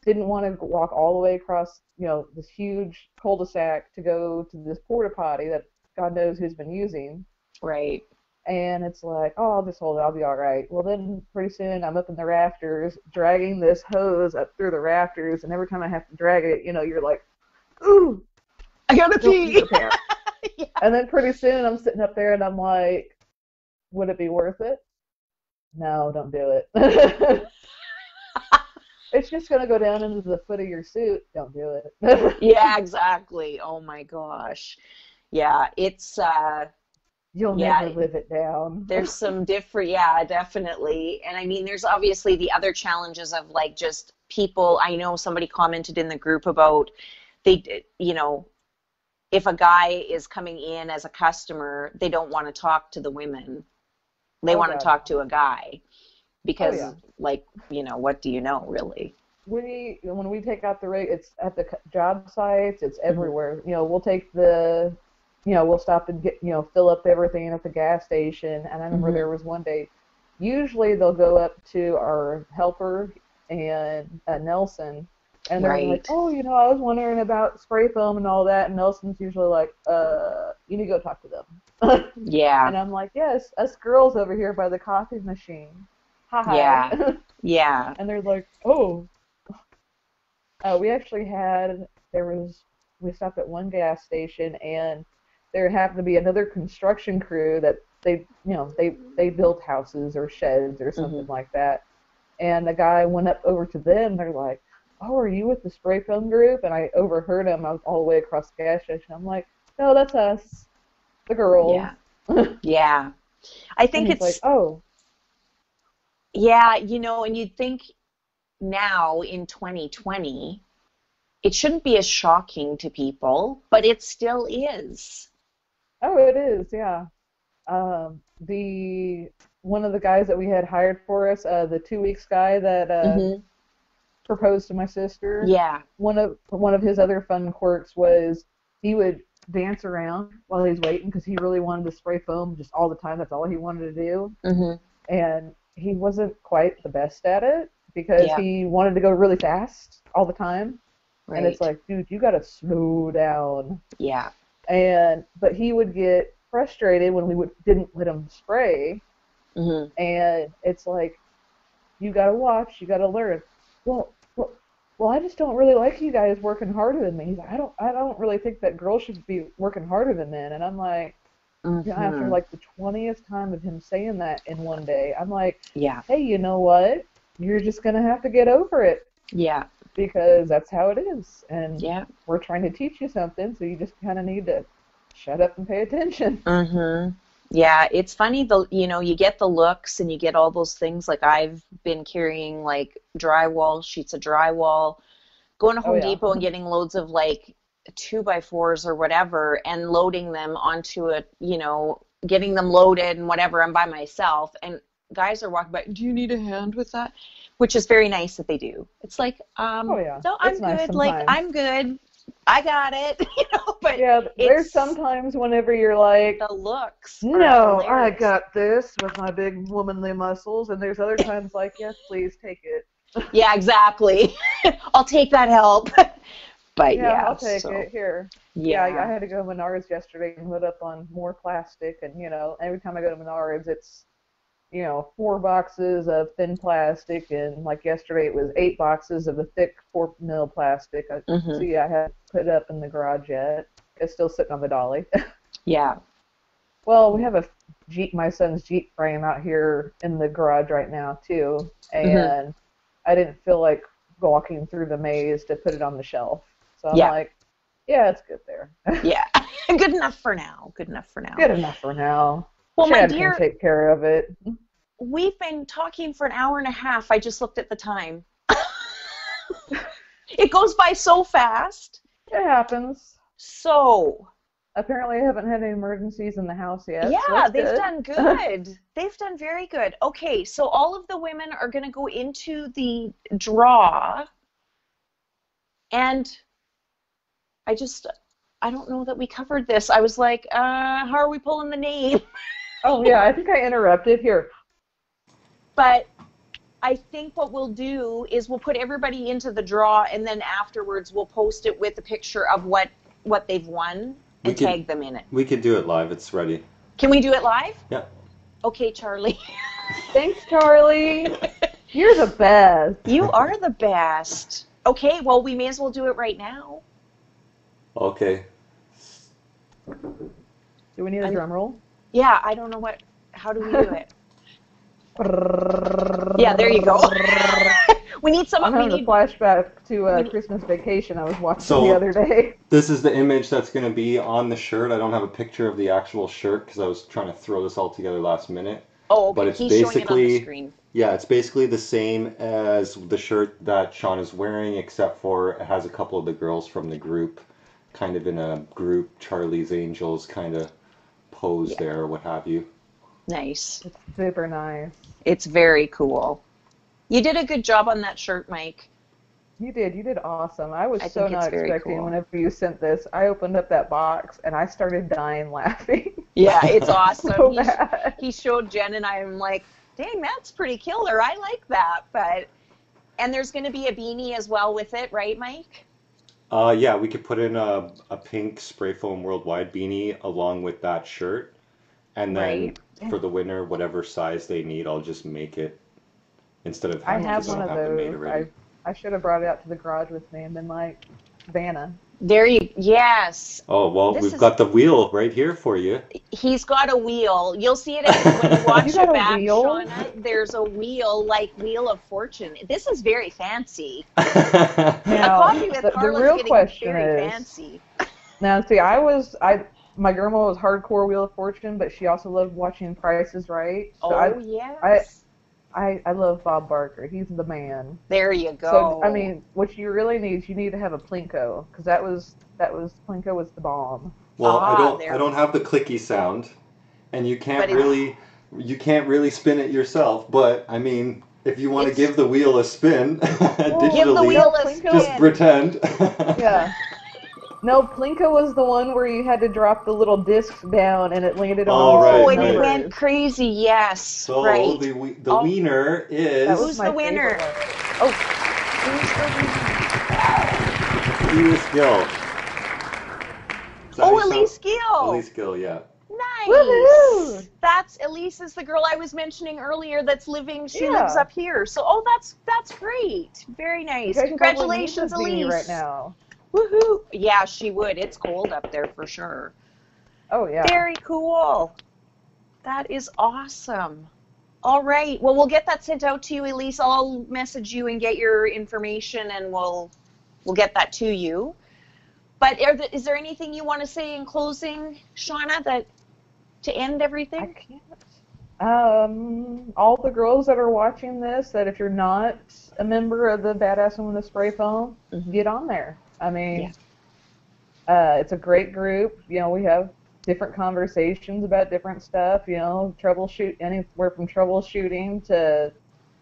didn't want to walk all the way across, this huge cul-de-sac to go to this porta potty that God knows who's been using. Right. And it's like, oh, I'll just hold it. I'll be all right. Well, then pretty soon I'm up in the rafters, dragging this hose up through the rafters, and every time I have to drag it, you're like, ooh, I gotta pee. And then pretty soon I'm sitting up there, and I'm like, would it be worth it? No, don't do it. It's just going to go down into the foot of your suit. Don't do it. Yeah, exactly. Oh, my gosh. Yeah, it's... You'll never live it down. There's some different... Yeah, definitely. And, I mean, there's obviously the other challenges of, like, just people... I know somebody commented in the group about, if a guy is coming in as a customer, they don't want to talk to the women. They want to talk to a guy because, what do you know, really? When we take out the rate, it's at the job sites, it's everywhere. We'll take we'll stop and get, fill up everything at the gas station. And I remember there was one day, usually they'll go up to our helper and Nelson, and they're like, oh, I was wondering about spray foam and all that. And Nelson's usually like, you need to go talk to them. Yeah. And I'm like, yes, us girls over here by the coffee machine. Hi. Yeah. Yeah. And they're like, oh. We actually we stopped at one gas station, and there happened to be another construction crew that they built houses or sheds or something like that. And the guy went up over to them. They're like, oh, are you with the spray foam group? And I overheard him. I was all the way across the gas station. I'm like, no, that's us, the girls. Yeah. Yeah. I think it's like, oh. Yeah, and you'd think now in 2020, it shouldn't be as shocking to people, but it still is. Oh, it is, yeah. The one of the guys that we had hired for us, the 2 weeks guy that proposed to my sister. Yeah. One of his other fun quirks was he would dance around while he's waiting because he really wanted to spray foam just all the time. That's all he wanted to do. And he wasn't quite the best at it because he wanted to go really fast all the time. Right. And it's like, dude, you gotta slow down. Yeah. But he would get frustrated when we didn't let him spray. And it's like, you gotta watch, you gotta learn. Well, I just don't really like you guys working harder than me. He's like, I don't really think that girls should be working harder than men. And I'm like, after like the 20th time of him saying that in one day, I'm like, hey, you know what? You're just gonna have to get over it. Yeah. Because that's how it is. And we're trying to teach you something, so you just kind of need to shut up and pay attention. Yeah, it's funny, you get the looks and you get all those things. Like I've been carrying like drywall, sheets of drywall, going to Home Depot and getting loads of like 2x4s or whatever and loading them onto getting them loaded and whatever. I'm by myself and guys are walking by, do you need a hand with that? Which is very nice that they do. It's like, no, I'm good. Like, I'm good. I got it. But there's sometimes whenever you're like, the looks. No, I got this with my big womanly muscles, and there's other times like, yes, please take it. Yeah, exactly. I'll take that help. But I'll take it here. Yeah, I had to go to Menards yesterday and load up on more plastic, and every time I go to Menards, it's 4 boxes of thin plastic, and like yesterday it was 8 boxes of the thick 4 mil plastic. So I haven't put it up in the garage yet. It's still sitting on the dolly. Yeah. Well, we have a my son's Jeep frame out here in the garage right now too, and I didn't feel like walking through the maze to put it on the shelf. So I'm like, it's good there. Yeah. Good enough for now. Good enough for now. Well, Chad can take care of it. We've been talking for an hour and a half. I just looked at the time. It goes by so fast. It happens. So. Apparently I haven't had any emergencies in the house yet. Yeah, so they've done good. They've done very good. Okay, so all of the women are going to go into the draw. And I don't know that we covered this. I was like, how are we pulling the name? Oh, yeah, I think I interrupted here. But I think what we'll do is we'll put everybody into the draw, and then afterwards we'll post it with a picture of what they've won and tag them in it. We could do it live. It's ready. Can we do it live? Yeah. Okay, Charlie. Thanks, Charlie. You're the best. You are the best. Okay, well, we may as well do it right now. Okay. Do we need a drum roll? Yeah, I don't know how do we do it? Yeah, there you go. We need some. I'm having a flashback to Christmas Vacation I was watching the other day. This is the image that's going to be on the shirt. I don't have a picture of the actual shirt because I was trying to throw this all together last minute. Oh, okay. But it's He's basically showing it on the screen. Yeah, it's basically the same as the shirt that Sean is wearing, except for it has a couple of the girls from the group, kind of in a group Charlie's Angels kind of pose there, or what have you. Nice. It's super nice. It's very cool. You did a good job on that shirt, Mike. You did awesome. I was so not expecting whenever you sent this. I opened up that box and I started dying laughing. Yeah, it's awesome. So he showed Jen and I'm like, dang, that's pretty killer. I like that. And there's going to be a beanie as well with it, right, Mike? Yeah, we could put in a pink Spray Foam Worldwide beanie along with that shirt. And then for the winner, whatever size they need, I'll just make it instead of having them made already. I should have brought it out to the garage with me and been like, Vanna. Yes. Oh, well, we've got the wheel right here for you. He's got a wheel. You'll see it when you watch it back, Shauna. There's a wheel, like Wheel of Fortune. This is very fancy. Now, a coffee with Carla's real getting question very is, fancy. Now, see, my grandma was hardcore Wheel of Fortune, but she also loved watching Price is Right. So yes. I love Bob Barker. He's the man. There you go. So, what you really need is you need to have a Plinko, because Plinko was the bomb. Well, there. I don't have the clicky sound, and you can't But really spin it yourself. But I mean, if you want to give the wheel a spin digitally, just pretend. Yeah. No, Plinko was the one where you had to drop the little discs down and it landed on and it went crazy. Yes. So right. the wiener is. Who's the winner? Oh, Elise Gill. Elise Gill. Elise Gill, yeah. Nice. Woohoo! That's Elise is the girl I was mentioning earlier that's living. She lives up here. So that's great. Very nice. Congratulations, Elise. Right now. Woohoo! Yeah, she would. It's cold up there for sure. Oh yeah. Very cool. That is awesome. All right. Well, we'll get that sent out to you, Elise. I'll message you and get your information, and we'll get that to you. But is there anything you want to say in closing, Shauna, to end everything? I can't. All the girls that are watching this, that if you're not a member of the Badass Women with Spray Foam, get on there. I mean, it's a great group. You know, we have different conversations about different stuff. You know, anywhere from troubleshooting to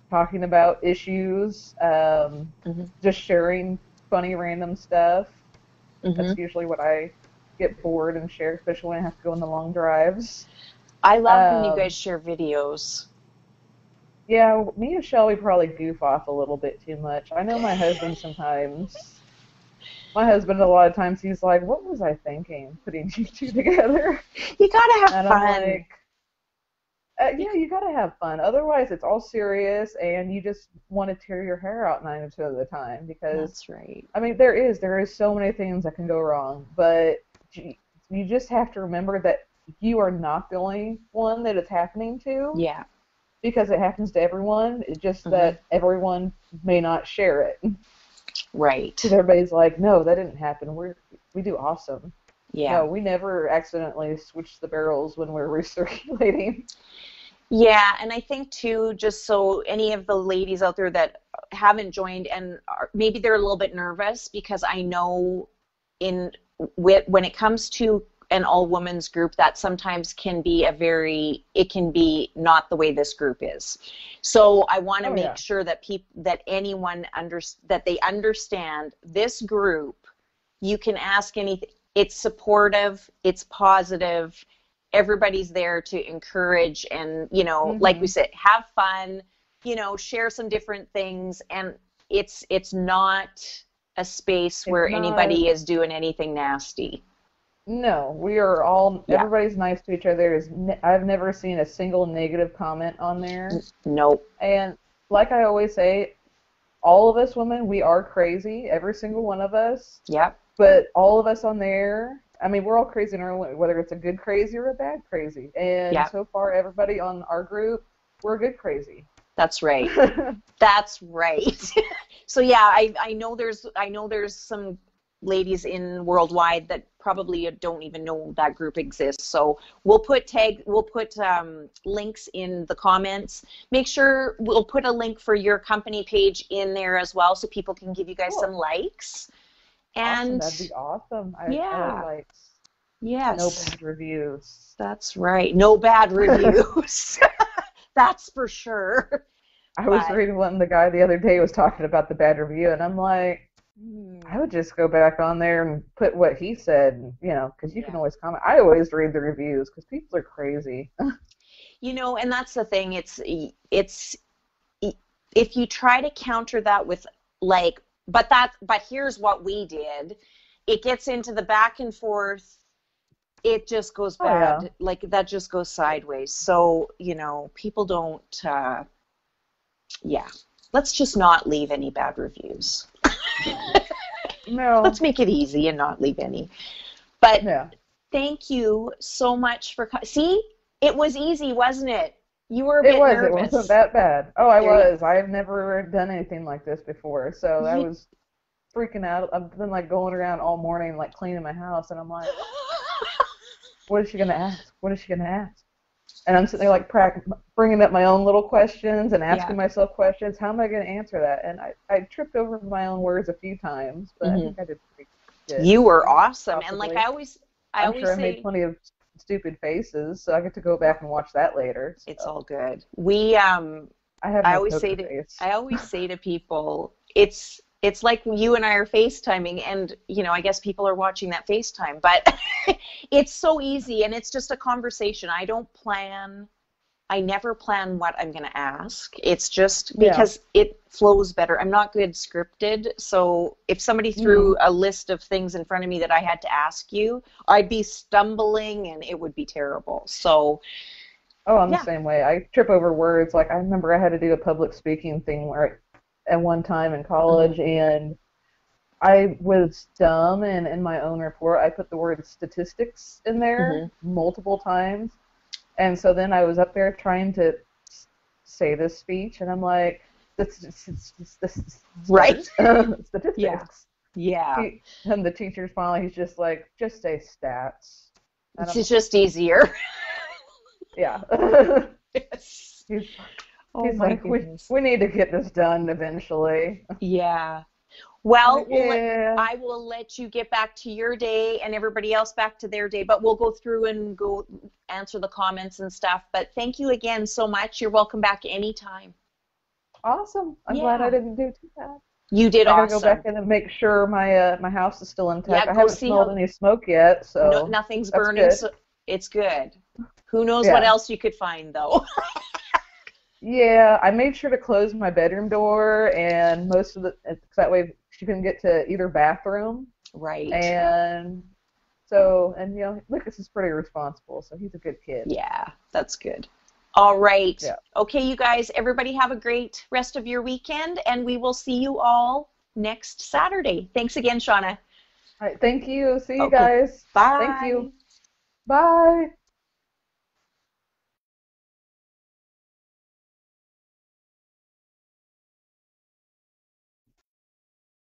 talking about issues, just sharing funny random stuff. That's usually what I get bored and share, especially when I have to go on the long drives. I love when you guys share videos. Yeah, me and Shelby probably goof off a little bit too much. I know my husband sometimes. My husband, a lot of times, he's like, "What was I thinking, putting you two together?" You gotta have fun. I'm like, yeah, you gotta have fun. Otherwise, it's all serious, and you just want to tear your hair out 9 of the time because. That's right. I mean, there is so many things that can go wrong, but you just have to remember that you are not the only one that it's happening to. Yeah. Because it happens to everyone. It's just that everyone may not share it. Right. Because everybody's like, no, that didn't happen. We do awesome. Yeah. No, we never accidentally switch the barrels when we're recirculating. Yeah, and I think too, just so any of the ladies out there that haven't joined and maybe they're a little bit nervous, because I know when it comes to an all-women's group, that sometimes can be it can be not the way this group is. So I want to make sure that anyone that they understand this group. You can ask anything. It's supportive. It's positive. Everybody's there to encourage and, like we said, have fun. Share some different things, and it's not a space where anybody is doing anything nasty. No, we are all. Everybody's nice to each other. I've never seen a single negative comment on there. Nope. And like I always say, all of us women, we are crazy. Every single one of us. Yep. But all of us on there, I mean, we're all crazy in our own way, whether it's a good crazy or a bad crazy. And so far, everybody on our group, we're good crazy. That's right. That's right. So yeah, I know there's some ladies in Worldwide that probably don't even know that group exists. So we'll put links in the comments. Make sure we'll put a link for your company page in there as well, so people can give you guys some likes. And that'd be awesome. I like likes. Yes. No bad reviews. That's right. No bad reviews. That's for sure. I was reading one, the guy the other day was talking about the bad review, and I'm like, I would just go back on there and put what he said, because you can always comment. I always read the reviews because people are crazy. And that's the thing. It's if you try to counter that with but here's what we did. It gets into the back and forth. It just goes bad. That just goes sideways. So, people don't, let's just not leave any bad reviews. No. Let's make it easy and not leave any. But thank you so much for See, it was easy, wasn't it? You were a bit nervous. It wasn't that bad. Oh, I was. I've never done anything like this before, so I was freaking out. I've been going around all morning cleaning my house, and I'm like, what is she gonna ask? What is she gonna ask? And I'm sitting there bringing up my own little questions and asking myself questions. How am I gonna answer that? And I tripped over my own words a few times, but I think I did pretty good. You were awesome. Probably. And I'm sure I made plenty of stupid faces, so I get to go back and watch that later. So. It's all good. I always say to people, it's like you and I are FaceTiming, and I guess people are watching that FaceTime, but it's so easy, and it's just a conversation. I never plan what I'm going to ask. It's just because it flows better. I'm not good scripted, so if somebody threw a list of things in front of me that I had to ask you, I'd be stumbling and it would be terrible. So I'm the same way. I trip over words. Like I remember I had to do a public speaking thing at one time in college, and I was dumb, and in my own report I put the word statistics in there multiple times. And so then I was up there trying to say this speech, and I'm like, right? Statistics. Yeah. And the teacher's finally, he's just like, just say stats. It's just easier. Yeah. Yes. He's like, we need to get this done eventually. Yeah. Well, I will let you get back to your day and everybody else back to their day, but we'll go through and go answer the comments and stuff. But thank you again so much. You're welcome back anytime. Awesome. I'm glad I didn't do too bad. You did awesome. I gotta go back in and make sure my house is still intact. I haven't smelled any smoke yet, so nothing's burning. So it's good. Who knows what else you could find though. Yeah, I made sure to close my bedroom door, and most of that way she couldn't get to either bathroom. Right. And so, Lucas is pretty responsible, so he's a good kid. Yeah, that's good. All right. Yeah. Okay, you guys, everybody have a great rest of your weekend, and we will see you all next Saturday. Thanks again, Shauna. All right, thank you. See you guys. Bye. Thank you. Bye.